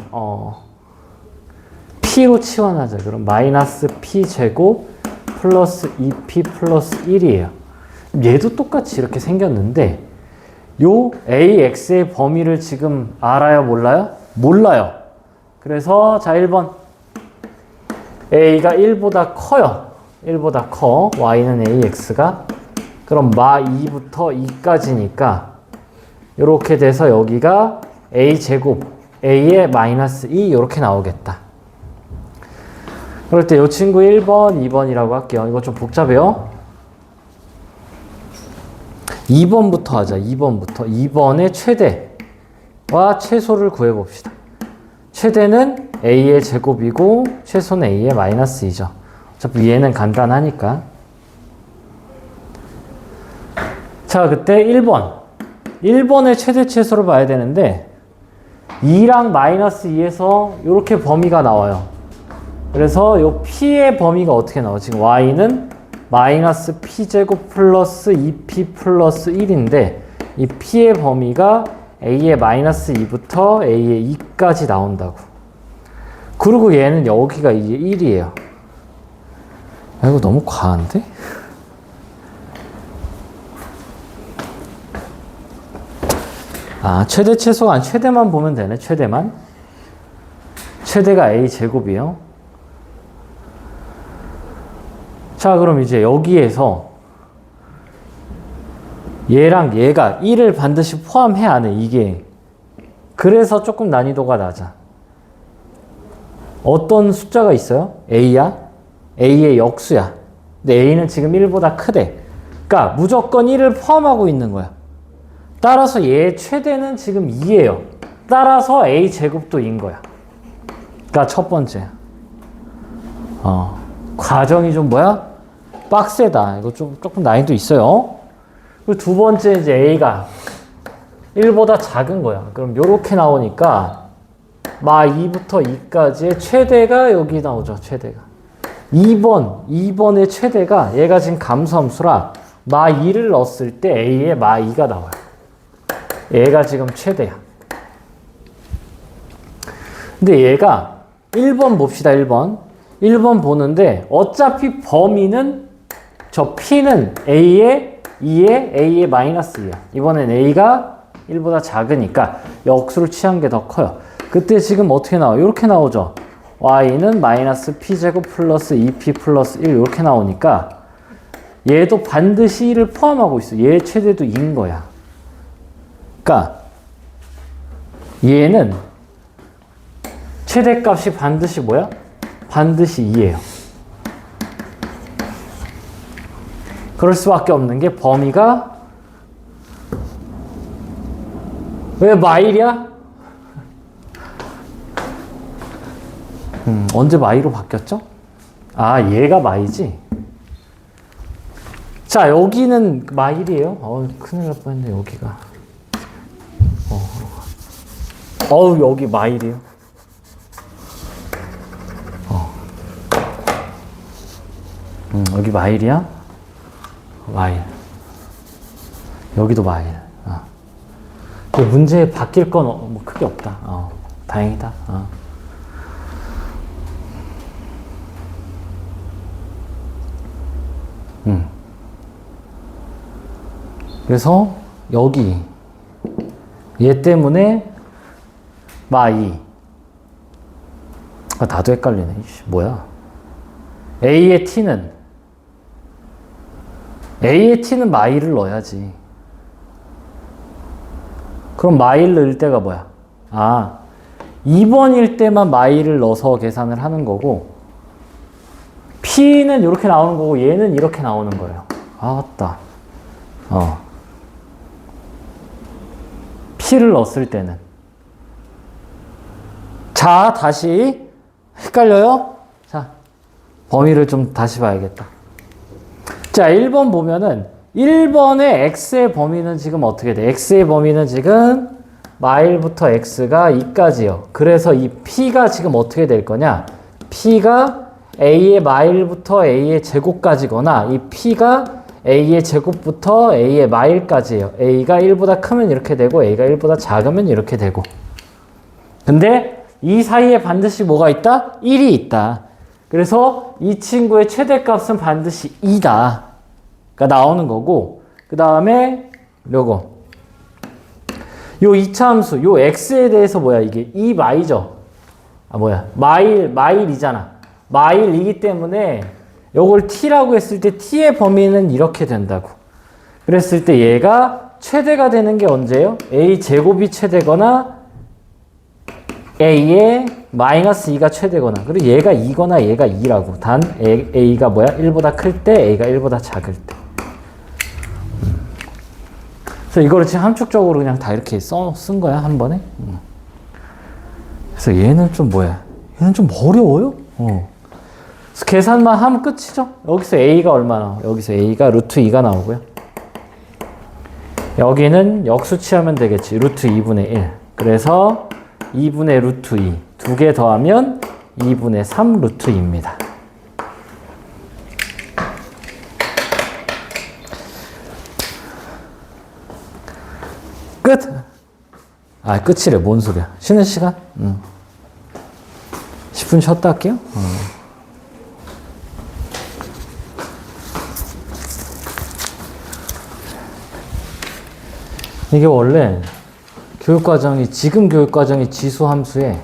P로 치환하자. 그럼 마이너스 P 제곱 플러스 2P 플러스 1이에요. 얘도 똑같이 이렇게 생겼는데 요 AX의 범위를 지금 알아요? 몰라요? 몰라요. 그래서 자 1번 A가 1보다 커요. 1보다 커. Y는 AX가. 그럼 마 2부터 2까지니까 이렇게 돼서 여기가 A제곱 A의 마이너스 2 이렇게 나오겠다. 그럴 때 이 친구 1번, 2번이라고 할게요. 이거 좀 복잡해요. 2번부터 하자. 2번부터. 2번의 최대와 최소를 구해봅시다. 최대는 A의 제곱이고 최소는 A의 마이너스 2죠. 어차피 얘는 간단하니까. 자, 그때 1번. 1번의 최대 최소를 봐야 되는데 2랑 마이너스 2에서 이렇게 범위가 나와요. 그래서 이 P의 범위가 어떻게 나와? 지금 Y는 마이너스 P제곱 플러스 2P 플러스 1인데 이 P의 범위가 A의 마이너스 2부터 A의 2까지 나온다고. 그리고 얘는 여기가 이게 1이에요. 아, 이거 너무 과한데? 아, 최대 최소가 아니 최대만 보면 되네. 최대만. 최대가 A 제곱이에요. 자, 그럼 이제 여기에서 얘랑 얘가 1을 반드시 포함해야 하네, 이게. 그래서 조금 난이도가 낮아. 어떤 숫자가 있어요? A야? A의 역수야. 근데 A는 지금 1보다 크대. 그러니까 무조건 1을 포함하고 있는 거야. 따라서 얘의 최대는 지금 2예요. 따라서 A 제곱도 2인 거야. 그러니까 첫 번째. 과정이 좀 뭐야? 빡세다. 이거 조금 난이도 있어요. 그리고 두 번째 이제 A가 1보다 작은 거야. 그럼 요렇게 나오니까 마 2부터 2까지의 최대가 여기 나오죠. 최대가. 2번의 최대가 얘가 지금 감소함수라 마 2를 넣었을 때 A의 마 2가 나와요. 얘가 지금 최대야. 근데 얘가 1번 봅시다. 1번 보는데 어차피 범위는 저 P는 A의 2에 A의 마이너스 2야. 이번엔 A가 1보다 작으니까 역수를 취한 게 더 커요. 그때 지금 어떻게 나와? 이렇게 나오죠. Y는 마이너스 P제곱 플러스 2P 플러스 1 이렇게 나오니까 얘도 반드시 1을 포함하고 있어. 얘의 최대도 2인 거야. 그러니까 얘는 최대값이 반드시 뭐야? 반드시 2예요. 그럴 수밖에 없는 게 범위가 왜 마일이야? 언제 마이로 바뀌었죠? 아, 얘가 마이지? 자, 여기는 마일이에요. 큰일 날 뻔했네, 여기가. 여기 마일이에요. 여기 마일이야? 마일. 여기도 마일. 문제 바뀔 건 뭐 크게 없다. 다행이다. 그래서 여기 얘 때문에 마이. 나도 헷갈리네. 뭐야? A의 T는 마일을 넣어야지. 그럼 마일 넣을 때가 뭐야? 2번일 때만 마일을 넣어서 계산을 하는 거고 P는 이렇게 나오는 거고 얘는 이렇게 나오는 거예요. 맞다. P를 넣었을 때는. 자, 다시. 헷갈려요? 자, 범위를 좀 다시 봐야겠다. 자, 1번 보면은 1번의 x의 범위는 지금 어떻게 돼? x의 범위는 지금 마일부터 x가 2까지요. 그래서 이 p가 지금 어떻게 될 거냐? p가 a의 마일부터 a의 제곱까지거나 이 p가 a의 제곱부터 a의 마일까지예요. a가 1보다 크면 이렇게 되고 a가 1보다 작으면 이렇게 되고. 근데 이 사이에 반드시 뭐가 있다? 1이 있다. 그래서 이 친구의 최대값은 반드시 2다. 가 나오는 거고, 그 다음에 요거 요 2차 함수 요 x에 대해서 뭐야? 이게 2마이죠. 마일이잖아. 마일이기 때문에 요걸 t라고 했을 때 t의 범위는 이렇게 된다고. 그랬을 때 얘가 최대가 되는 게 언제예요? a 제곱이 최대거나 a의 마이너스 2가 최대거나, 그리고 얘가 2거나 얘가 2라고. 단 a가 뭐야? 1보다 클 때, a가 1보다 작을 때. 그래서 이거를 지금 함축적으로 그냥 다 이렇게 쓴 거야, 한 번에. 그래서 얘는 좀 뭐야? 얘는 좀 어려워요? 그래서 계산만 하면 끝이죠? 여기서 a가 얼마나? 여기서 a가 루트 2가 나오고요. 여기는 역수치하면 되겠지. 루트 2분의 1. 그래서 2분의 루트 2. 두 개 더하면 2분의 3 루트 2입니다. 끝! 끝이래. 뭔 소리야. 쉬는 시간? 10분 쉬었다 할게요. 이게 원래 지금 교육과정이 지수 함수에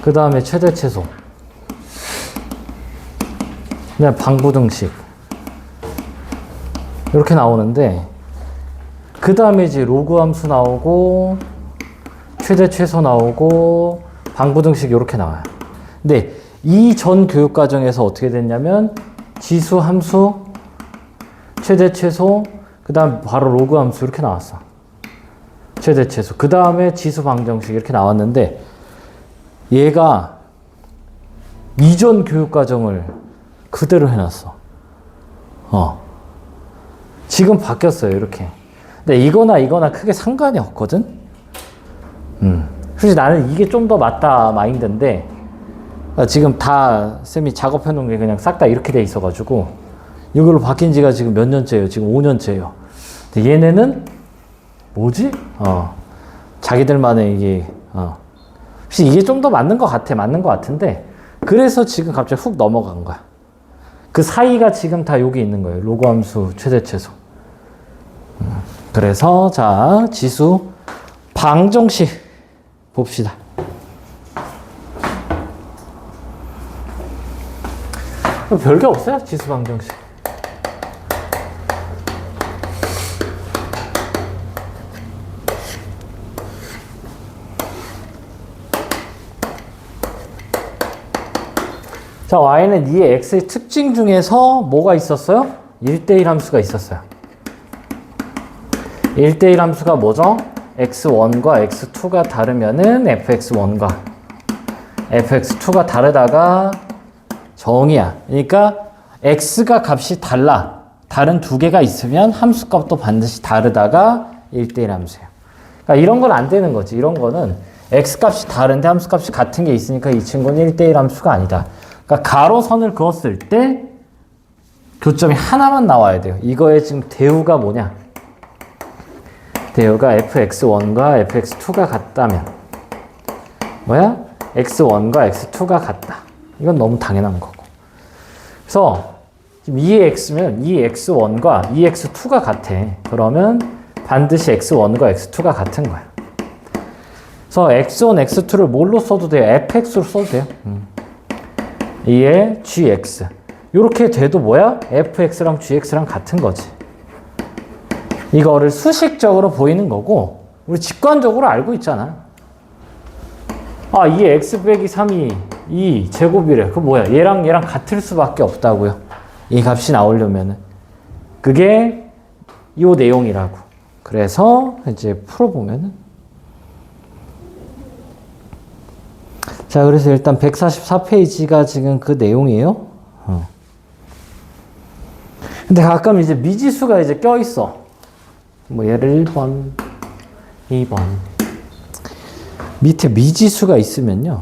그 다음에 최대 최소, 그냥 방부등식 이렇게 나오는데, 그 다음에 이제 로그 함수 나오고 최대 최소 나오고 방부등식 이렇게 나와요. 근데 이 전 교육과정에서 어떻게 됐냐면 지수 함수, 최대 최소, 그 다음 바로 로그 함수 이렇게 나왔어. 최대 최소, 그 다음에 지수 방정식 이렇게 나왔는데, 얘가 이전 교육과정을 그대로 해놨어. 지금 바뀌었어요, 이렇게. 근데 이거나 크게 상관이 없거든? 솔직히 나는 이게 좀 더 맞다 마인드인데, 지금 다 쌤이 작업해놓은 게 그냥 싹 다 이렇게 돼 있어가지고, 이걸로 바뀐 지가 지금 몇 년째예요? 지금 5년째예요. 근데 얘네는 뭐지? 자기들만의 이게, 혹시 이게 좀 더 맞는 것 같은데, 그래서 지금 갑자기 훅 넘어간 거야. 그 사이가 지금 다 여기 있는 거예요. 로그 함수 최대 최소. 그래서 자, 지수 방정식 봅시다. 별게 없어요. 지수 방정식. 자, y는 이 x의 특징 중에서 뭐가 있었어요? 1대1 함수가 있었어요. 1대1 함수가 뭐죠? x1과 x2가 다르면은 fx1과 fx2가 다르다가 정의야. 그러니까 x가 값이 달라. 다른 두 개가 있으면 함수 값도 반드시 다르다가 1대1 함수예요. 그러니까 이런 건 안 되는 거지. 이런 거는 x 값이 다른데 함수 값이 같은 게 있으니까 이 친구는 1대1 함수가 아니다. 그러니까 가로선을 그었을 때 교점이 하나만 나와야 돼요. 이거의 지금 대우가 뭐냐? 대우가 fx1과 fx2가 같다면 뭐야? x1과 x2가 같다. 이건 너무 당연한 거고. 그래서 지금 2x면 2x1과 2x2가 같아. 그러면 반드시 x1과 x2가 같은 거야. 그래서 x1, x2를 뭘로 써도 돼요? fx로 써도 돼요. 2의 gx. 이렇게 돼도 뭐야? fx랑 gx랑 같은 거지. 이거를 수식적으로 보이는 거고 우리 직관적으로 알고 있잖아. 아, 2x 빼기 3이 2 제곱이래. 그 뭐야? 얘랑 같을 수밖에 없다고요. 이 값이 나오려면은. 그게 이 내용이라고. 그래서 이제 풀어보면은 자, 그래서 일단 144페이지가 지금 그 내용이에요. 근데 가끔 이제 미지수가 이제 껴있어. 뭐, 예를 1번, 2번. 밑에 미지수가 있으면요.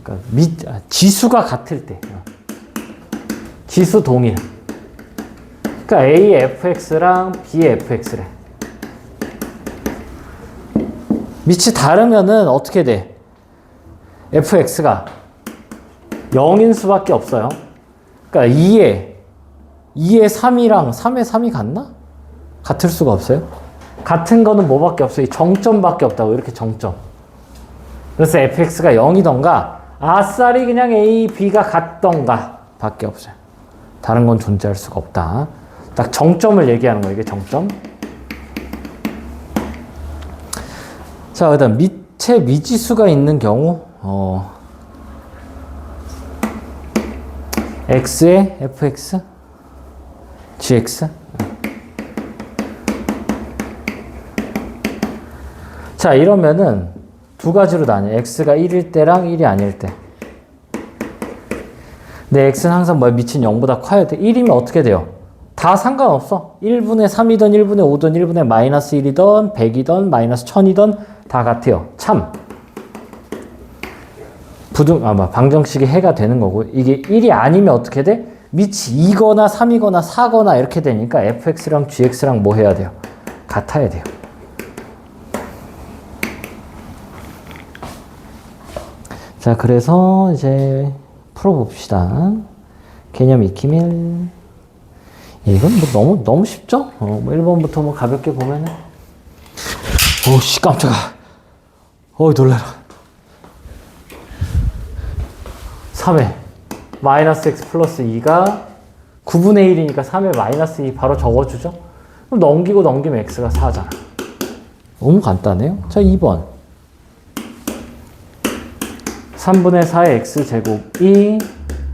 그러니까 지수가 같을 때. 지수 동일. 그러니까 A fx랑 B fx래. 밑이 다르면은 어떻게 돼? fx가 0인 수밖에 없어요. 그러니까 2에 3이랑 3에 3이 같나? 같을 수가 없어요. 같은 거는 뭐밖에 없어요? 이 정점밖에 없다고. 이렇게 정점. 그래서 fx가 0이던가 아싸리 그냥 a, b가 같던가 밖에 없어요. 다른 건 존재할 수가 없다. 딱 정점을 얘기하는 거예요. 이게 정점. 자, 그다음 밑에 미지수가 있는 경우 x의 fx, gx. 자, 이러면은 두 가지로 나뉘어. x가 1일 때랑 1이 아닐 때. 근데 x는 항상 뭐야? 밑은 0보다 커야 돼. 1이면 어떻게 돼요? 다 상관없어. 1분의 3이든 1분의 5든 1분의 마이너스 1이든 100이든 마이너스 1000이든 다 같아요. 참. 방정식이 해가 되는 거고. 이게 1이 아니면 어떻게 돼? 밑이 2거나 3이거나 4거나 이렇게 되니까 fx랑 gx랑 뭐 해야 돼요? 같아야 돼요. 자, 그래서 이제 풀어봅시다. 개념 익히밀. 이건 뭐 너무 쉽죠? 뭐 1번부터 뭐 가볍게 보면은. 오씨, 깜짝아. 놀래라. 3회. 마이너스 x 플러스 2가 9분의 1이니까 3회 마이너스 2 바로 적어주죠? 그럼 넘기면 x가 4잖아. 너무 간단해요. 자, 2번. 3분의 4의 x제곱이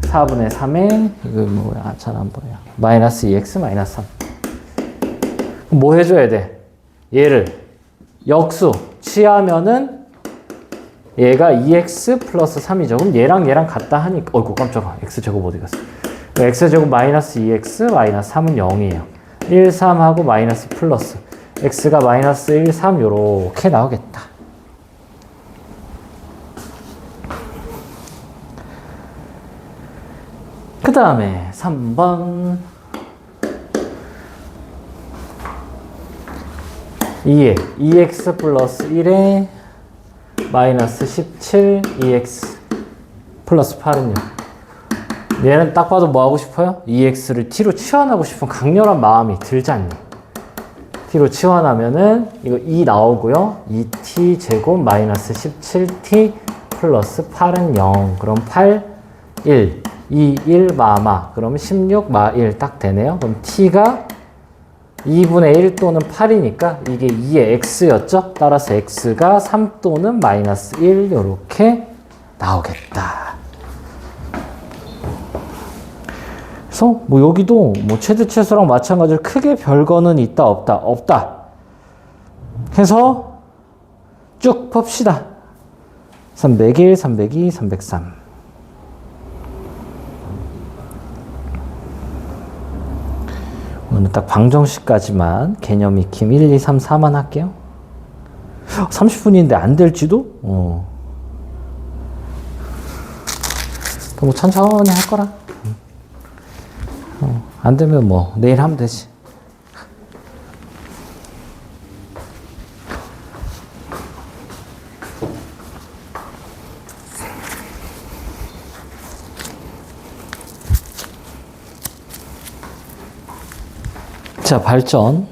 4분의 3의 이거 뭐야? 잘 안 보여. 마이너스 2x 마이너스 3. 뭐 해줘야 돼? 얘를 역수 취하면은 얘가 2x 플러스 3이죠. 그럼 얘랑 같다 하니까 어이구 깜짝아. x제곱 어디 갔어? x제곱 마이너스 2x 마이너스 3은 0이에요. 1, 3하고 마이너스 플러스 x가 마이너스 1, 3 요렇게 나오겠다. 그 다음에 3번 2x 플러스 1에 마이너스 17 2x 플러스 8은요 얘는 딱 봐도 뭐 하고 싶어요? 2x를 t로 치환하고 싶은 강렬한 마음이 들지 않니? t로 치환하면은 이거 2 나오고요. 2t 제곱 마이너스 17t 플러스 8은 0. 그럼 8, 1, 2, 1 마마. 그러면 16 마 1 딱 되네요. 그럼 t가 2분의 1 또는 8이니까 이게 2의 x였죠? 따라서 x가 3 또는 마이너스 1 이렇게 나오겠다. 그래서 뭐 여기도 뭐 최대 최소랑 마찬가지로 크게 별거는 있다 없다 없다 해서 쭉 봅시다. 301, 302, 303. 오늘 딱 방정식까지만 개념 익힘 1, 2, 3, 4만 할게요. 30분인데 안 될지도? 뭐 천천히 할 거라. 안 되면 뭐 내일 하면 되지. 자, 발전.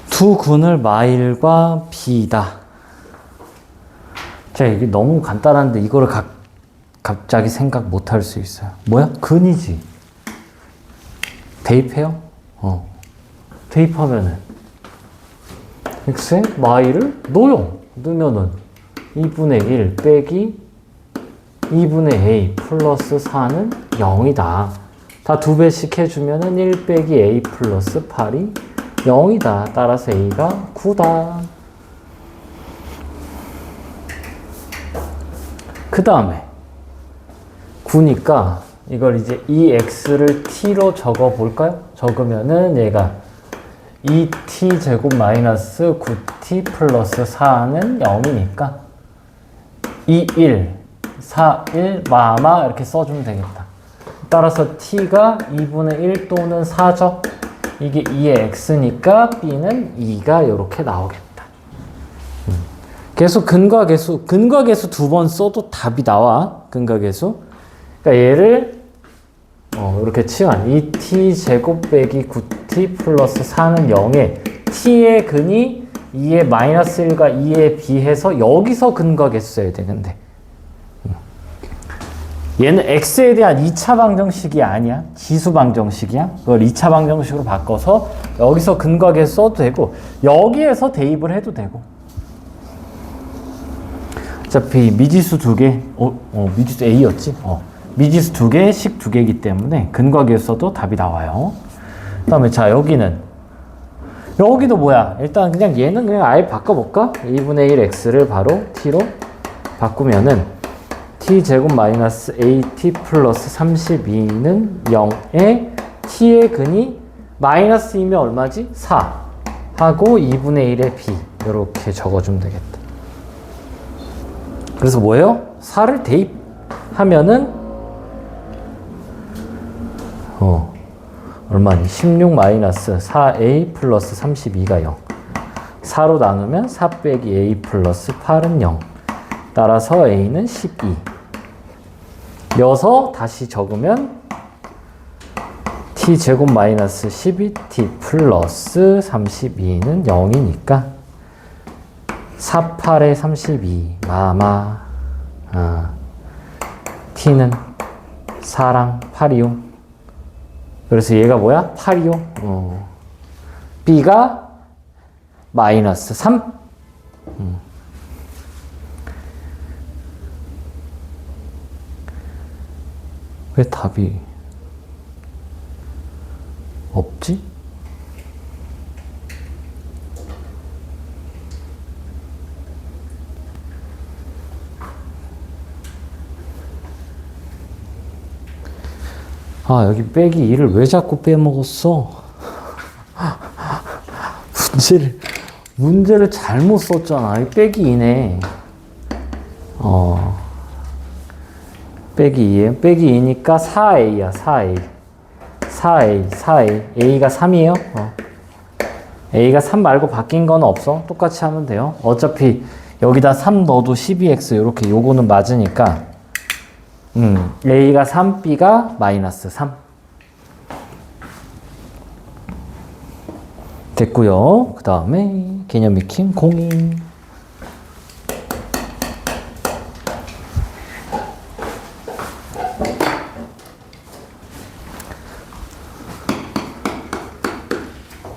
두 군을 마일과 비다. 자, 이게 너무 간단한데 이거를 갑자기 생각 못 할 수 있어요. 뭐야? 근이지. 대입해요? 대입하면은 x에 마일을 넣어요. 넣으면은 2분의 1 빼기 2분의 a 플러스 4는 0이다. 다 2배씩 해주면은 1 빼기 a 플러스 8이 0이다. 따라서 a가 9다. 그 다음에 9니까 이걸 이제 이 x를 t로 적어 볼까요? 적으면은 얘가 2t 제곱 마이너스 9t 플러스 4는 0이니까 2, 1, 4, 1, 마마 이렇게 써주면 되겠다. 따라서 t가 2분의 1 또는 4죠. 이게 2의 x니까 b는 2가 이렇게 나오겠다. 계속 근과 계수 두 번 써도 답이 나와. 근과 계수. 그러니까 얘를 이렇게 치환 2t 제곱 빼기 9t 플러스 4는 0에 t의 근이 2의 마이너스 1과 2에 비해서 여기서 근과 계수 써야 되는데 얘는 x에 대한 2차 방정식이 아니야. 지수 방정식이야. 그걸 2차 방정식으로 바꿔서 여기서 근과 계수 써도 되고 여기에서 대입을 해도 되고 어차피 미지수 두 개, 미지수 a였지? 미지수 두 개, 식 두 개이기 때문에 근과 계수 써도 답이 나와요. 그 다음에 자 여기는 여기도 뭐야? 일단 그냥 얘는 그냥 아예 바꿔볼까? 2분의 1 x를 바로 t로 바꾸면은 t 제곱 마이너스 at 플러스 32는 0에 t의 근이 마이너스 2면 얼마지? 4 하고 2분의 1의 b 이렇게 적어주면 되겠다. 그래서 뭐예요? 4를 대입하면은 얼마니? 16 마이너스 4a 플러스 32가 0. 4로 나누면 4 빼기 a 플러스 8은 0. 따라서 a는 12. 여서 다시 적으면 t 제곱 마이너스 12t 플러스 32는 0이니까 4, 8에 32 마마 t는 4랑 8이요. 그래서 얘가 뭐야? 8이요. b가 마이너스 3. 왜 답이 없지? 여기 빼기 2를 왜 자꾸 빼먹었어? 문제를 잘못 썼잖아. 빼기 2네. 빼기 2에 빼기 2니까 4a야. 4a. a가 3이에요. a가 3 말고 바뀐 건 없어. 똑같이 하면 돼요. 어차피 여기다 3 넣어도 12x 이렇게 요거는 맞으니까 A가 3, B가 마이너스 3. 됐고요. 그 다음에 개념 익힘 공인.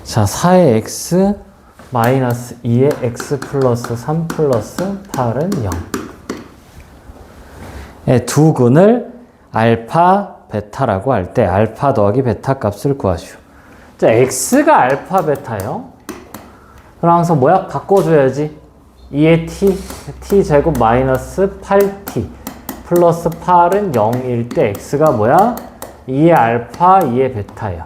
자, 4의 x 마이너스 2의 x 플러스 3 플러스 8은 0. 두 근을 알파, 베타라고 할 때 알파 더하기 베타 값을 구하시오. 자, x가 알파, 베타요. 그럼 항상 뭐야? 바꿔줘야지. 2의 t 제곱 마이너스 8t 플러스 8은 0일 때 x가 뭐야? 2의 알파, 2의 베타예요.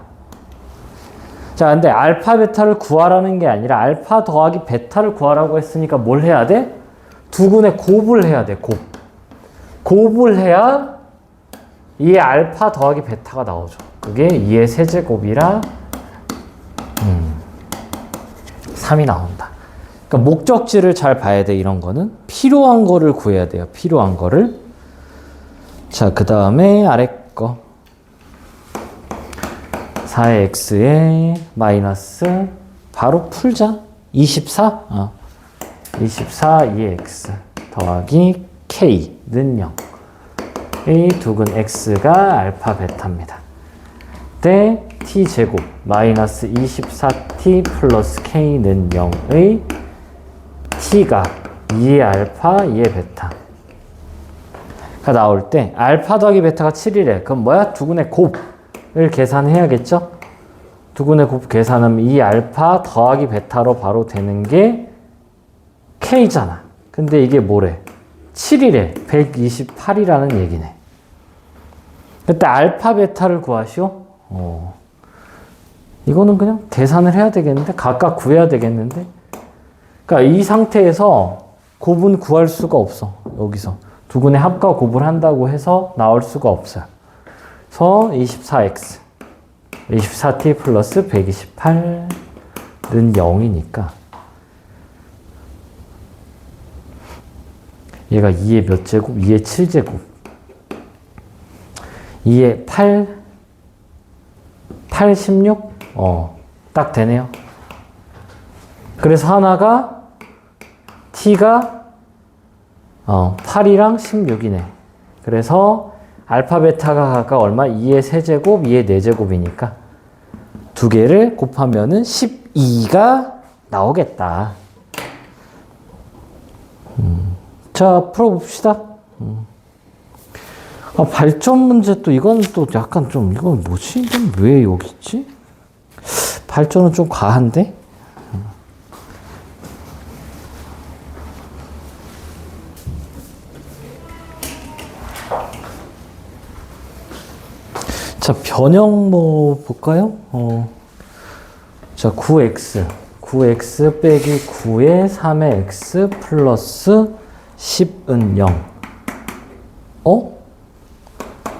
자, 근데 알파, 베타를 구하라는 게 아니라 알파 더하기 베타를 구하라고 했으니까 뭘 해야 돼? 두 근의 곱을 해야 돼, 곱. 곱을 해야 2의 알파 더하기 베타가 나오죠. 그게 2의 세제곱이라 3이 나온다. 그러니까 목적지를 잘 봐야 돼, 이런 거는. 필요한 거를 구해야 돼요, 필요한 거를. 자, 그 다음에 아래 거. 4의 x에 마이너스 바로 풀자. 24? 24 2의 x 더하기 k는 0. 이 두근 x가 알파 베타입니다. 때 t제곱 마이너스 24t 플러스 k는 0의 t가 2의 알파 2의 베타가 나올 때 알파 더하기 베타가 7이래. 그럼 뭐야? 두근의 곱을 계산해야겠죠? 두근의 곱 계산하면 이 알파 더하기 베타로 바로 되는 게 k잖아. 근데 이게 뭐래? 7이래. 128이라는 얘기네. 그때 알파 베타를 구하시오. 이거는 그냥 계산을 해야 되겠는데, 각각 구해야 되겠는데. 그러니까 이 상태에서 곱은 구할 수가 없어. 여기서 두근의 합과 곱을 한다고 해서 나올 수가 없어요. 그래서 24x 24t 플러스 128는 0이니까 얘가 2의 몇 제곱? 2의 7제곱 2의 8 16? 딱 되네요. 그래서 하나가 t가 8이랑 16이네. 그래서 알파 베타가 각각 얼마? 2의 세제곱, 2의 4제곱이니까 두 개를 곱하면은 12가 나오겠다. 자, 풀어봅시다. 발전 문제 또 이건 또 약간 좀 이건 뭐지? 이건 왜 여기 있지? 발전은 좀 과한데? 자, 변형 뭐 볼까요? 자, 9x 빼기 9의 3의 x 플러스 10은 0.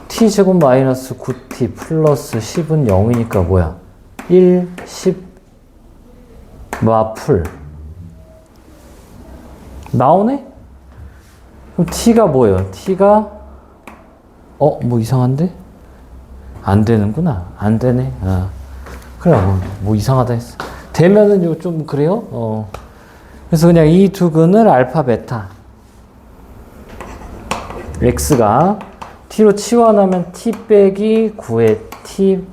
t제곱 마이너스 9t 플러스 10은 0이니까 뭐야? 1, 10 마풀 나오네? 그럼 t가 뭐예요? t가 뭐 이상한데? 안 되는구나. 안 되네. 그래, 뭐 이상하다 했어. 되면은 좀 그래요? 그래서 그냥 이 두 근을 알파, 베타. x가 t로 치환하면 t 빼기 9의 t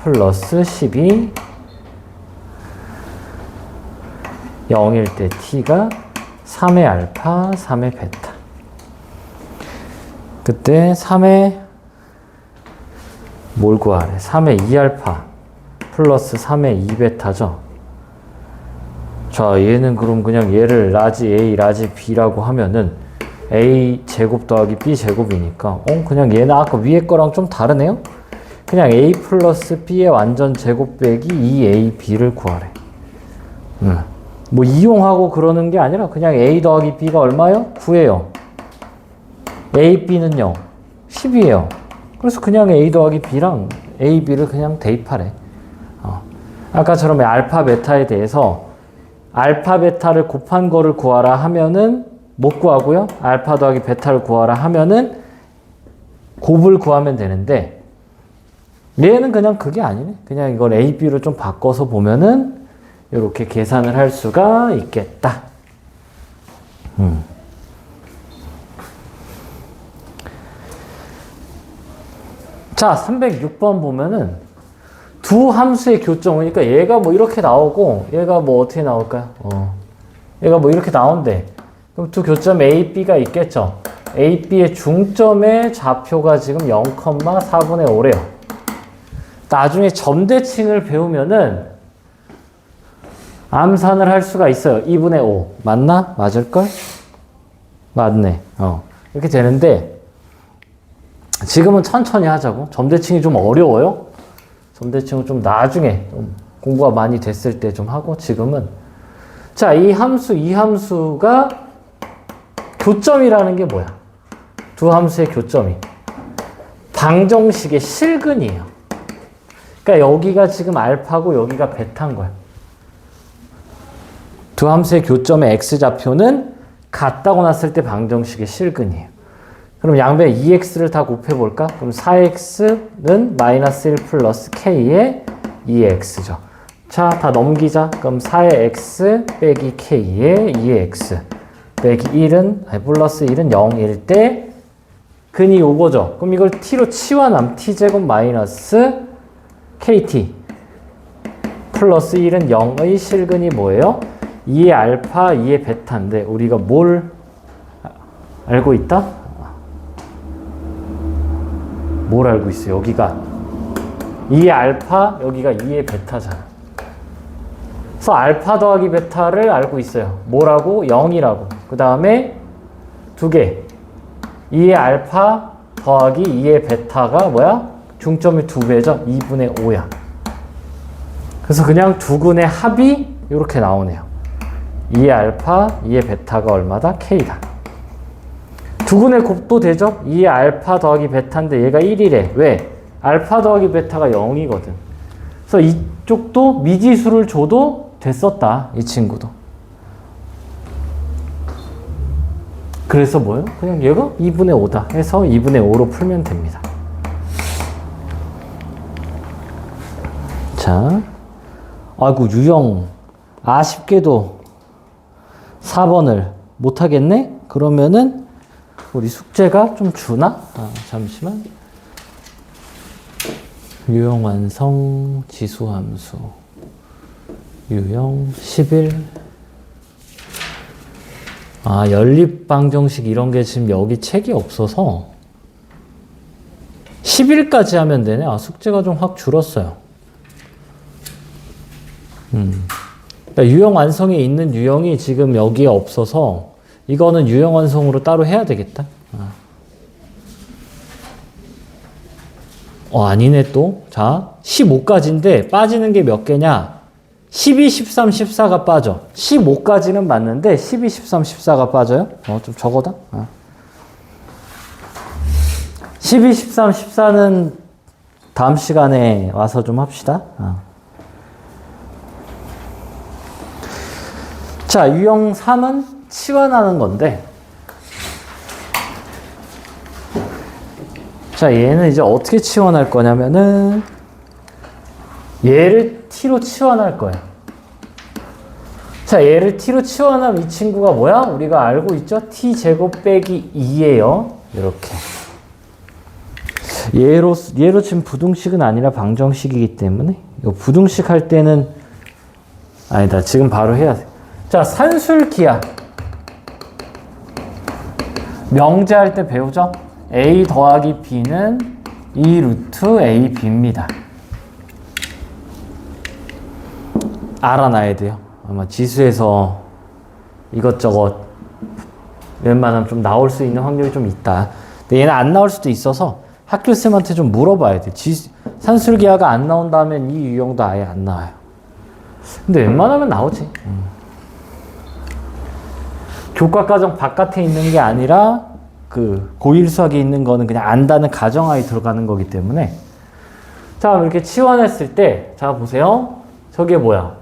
플러스 10이 0일 때 t가 3의 알파, 3의 베타. 그때 3의 뭘 구하래? 3의 2알파 플러스 3의 2베타죠. 자, 얘는 그럼 그냥 얘를 라지 A, 라지 B라고 하면은 A 제곱 더하기 B 제곱이니까 그냥 얘는 아까 위에 거랑 좀 다르네요? 그냥 A 플러스 B의 완전 제곱 빼기 2AB를 구하래. 뭐 이용하고 그러는 게 아니라 그냥 A 더하기 B가 얼마요? 9예요. A, B는요? 10이에요. 그래서 그냥 A 더하기 B랑 A, B를 그냥 대입하래. 아까처럼 알파, 베타에 대해서 알파, 베타를 곱한 거를 구하라 하면은 못 구하고요. 알파 더하기 베타를 구하라 하면은 곱을 구하면 되는데 얘는 그냥 그게 아니네. 그냥 이걸 A, B로 좀 바꿔서 보면은 이렇게 계산을 할 수가 있겠다. 자, 306번 보면은 두 함수의 교점, 그러니까 얘가 뭐 이렇게 나오고 얘가 뭐 어떻게 나올까요? 얘가 뭐 이렇게 나온대. 그럼 두 교점 A, B가 있겠죠. A, B의 중점의 좌표가 지금 0,4분의 5래요. 나중에 점대칭을 배우면은 암산을 할 수가 있어요. 2분의 5. 맞나? 맞을걸? 맞네. 이렇게 되는데 지금은 천천히 하자고. 점대칭이 좀 어려워요. 점대칭은 좀 나중에 좀 공부가 많이 됐을 때 좀 하고 지금은 자, 이 함수가 교점이라는 게 뭐야? 두 함수의 교점이 방정식의 실근이에요. 그러니까 여기가 지금 알파고 여기가 베타인 거야. 두 함수의 교점의 x좌표는 같다고 났을 때 방정식의 실근이에요. 그럼 양변 2x를 다 곱해볼까? 그럼 4x는 마이너스 1 플러스 k의 2x죠. 자, 다 넘기자. 그럼 4의 x 빼기 k의 2x 빼기 1은, 아니 플러스 1은 0일 때 근이 요거죠. 그럼 이걸 t로 치환함. t제곱 마이너스 kt 플러스 1은 0의 실근이 뭐예요? 2의 알파, 2의 베타인데 우리가 뭘 알고 있다? 뭘 알고 있어? 여기가 2의 알파, 여기가 2의 베타잖아. 그래서 알파 더하기 베타를 알고 있어요. 뭐라고? 0이라고. 그 다음에 두 개. 2의 알파 더하기 2의 베타가 뭐야? 중점이 2배죠? 2분의 5야. 그래서 그냥 두 근의 합이 이렇게 나오네요. 2의 알파, 2의 베타가 얼마다? K다. 두 근의 곱도 되죠? 2의 알파 더하기 베타인데 얘가 1이래. 왜? 알파 더하기 베타가 0이거든. 그래서 이쪽도 미지수를 줘도 됐었다. 이 친구도. 그래서 뭐예요? 그냥 얘가 2분의 5다 해서 2분의 5로 풀면 됩니다. 자, 아이고 유형 아쉽게도 4번을 못하겠네? 그러면은 우리 숙제가 좀 주나? 잠시만. 유형 완성 지수함수 유형 11 연립방정식 이런 게 지금 여기 책이 없어서 10일까지 하면 되네. 숙제가 좀 확 줄었어요. 그러니까 유형 완성에 있는 유형이 지금 여기에 없어서 이거는 유형 완성으로 따로 해야 되겠다. 아니네 또. 자, 15까지인데 빠지는 게 몇 개냐? 12, 13, 14가 빠져. 15까지는 맞는데 12, 13, 14가 빠져요. 좀 적어다. 12, 13, 14는 다음 시간에 와서 좀 합시다. 자, 유형 3은 치환하는 건데 자, 얘는 이제 어떻게 치환할 거냐면은 얘를 t로 치환할 거예요. 자, 얘를 t로 치환하면 이 친구가 뭐야? 우리가 알고 있죠? t제곱 빼기 2예요. 이렇게. 얘로 지금 부등식은 아니라 방정식이기 때문에 이거 부등식 할 때는 아니다. 지금 바로 해야 돼. 자, 산술기하. 명제할 때 배우죠? a 더하기 b는 2 루트 ab입니다. 알아놔야 돼요. 아마 지수에서 이것저것 웬만하면 좀 나올 수 있는 확률이 좀 있다. 근데 얘는 안 나올 수도 있어서 학교쌤한테 좀 물어봐야 돼. 산술기하가 안 나온다면 이 유형도 아예 안 나와요. 근데 웬만하면 나오지. 교과과정 바깥에 있는 게 아니라 그 고1 수학에 있는 거는 그냥 안다는 가정하에 들어가는 거기 때문에 자, 이렇게 치환했을 때 자, 보세요. 저게 뭐야?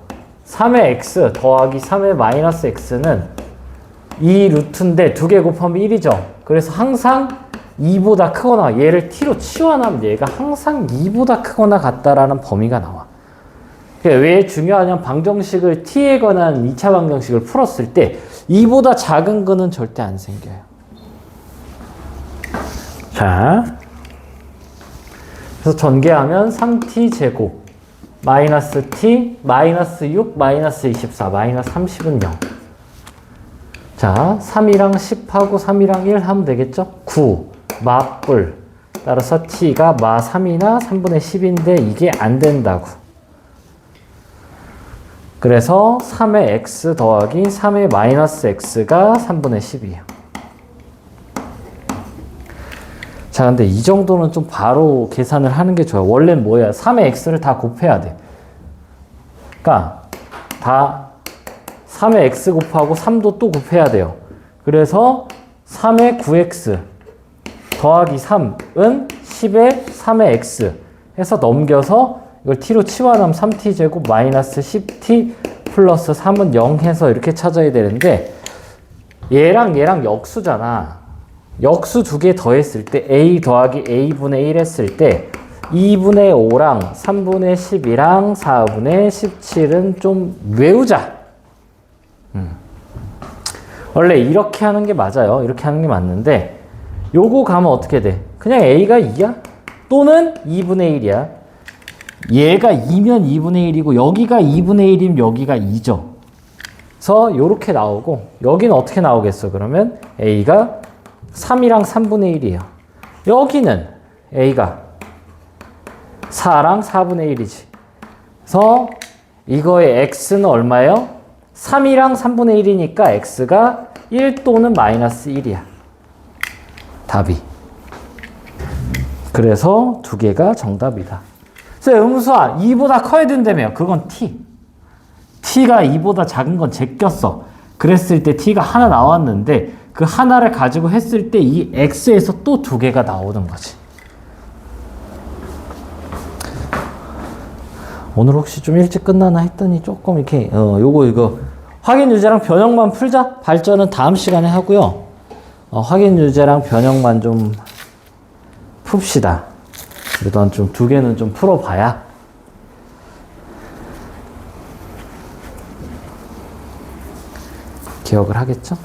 3의 x 더하기 3의 마이너스 x는 2 루트인데 두 개 곱하면 1이죠. 그래서 항상 2보다 크거나 얘를 t로 치환하면 얘가 항상 2보다 크거나 같다라는 범위가 나와. 왜 중요하냐면 방정식을 t에 관한 2차 방정식을 풀었을 때 2보다 작은 거는 절대 안 생겨요. 자, 그래서 전개하면 3t 제곱 마이너스 t 마이너스 6 마이너스 24 마이너스 30은 0. 자, 3이랑 10하고 3이랑 1 하면 되겠죠? 9 마뿔 따라서 t가 마 3이나 3분의 10인데 이게 안 된다고. 그래서 3의 x 더하기 3의 마이너스 x가 3분의 10이에요. 자, 근데 이 정도는 좀 바로 계산을 하는 게 좋아요. 원래는 뭐야? 3의 x를 다 곱해야 돼. 그러니까 다 3의 x 곱하고 3도 또 곱해야 돼요. 그래서 3의 9x 더하기 3은 10의 3의 x 해서 넘겨서 이걸 t로 치환하면 3t 제곱 마이너스 10t 플러스 3은 0 해서 이렇게 찾아야 되는데 얘랑 얘랑 역수잖아. 역수 두 개 더했을 때 a 더하기 a분의 1 했을 때 2분의 5랑 3분의 10이랑 4분의 17은 좀 외우자. 원래 이렇게 하는 게 맞아요. 이렇게 하는 게 맞는데 요거 가면 어떻게 돼? 그냥 a가 2야? 또는 2분의 1이야. 얘가 2면 2분의 1이고 여기가 2분의 1이면 여기가 2죠. 그래서 요렇게 나오고 여기는 어떻게 나오겠어? 그러면 a가 3이랑 3분의 1이에요. 여기는 a가 4랑 4분의 1이지. 그래서 이거의 x는 얼마예요? 3이랑 3분의 1이니까 x가 1 또는 마이너스 1이야. 답이. 그래서 두 개가 정답이다. 그래서 음수와 2보다 커야 된다며. 그건 t. t가 2보다 작은 건 제꼈어. 그랬을 때 t가 하나 나왔는데 그 하나를 가지고 했을 때 이 x에서 또 두 개가 나오는 거지. 오늘 혹시 좀 일찍 끝나나 했더니 조금 이렇게 이거 확인 유제랑 변형만 풀자. 발전은 다음 시간에 하고요. 확인 유제랑 변형만 좀 풉시다. 일단 좀 두 개는 좀 풀어봐야 기억을 하겠죠?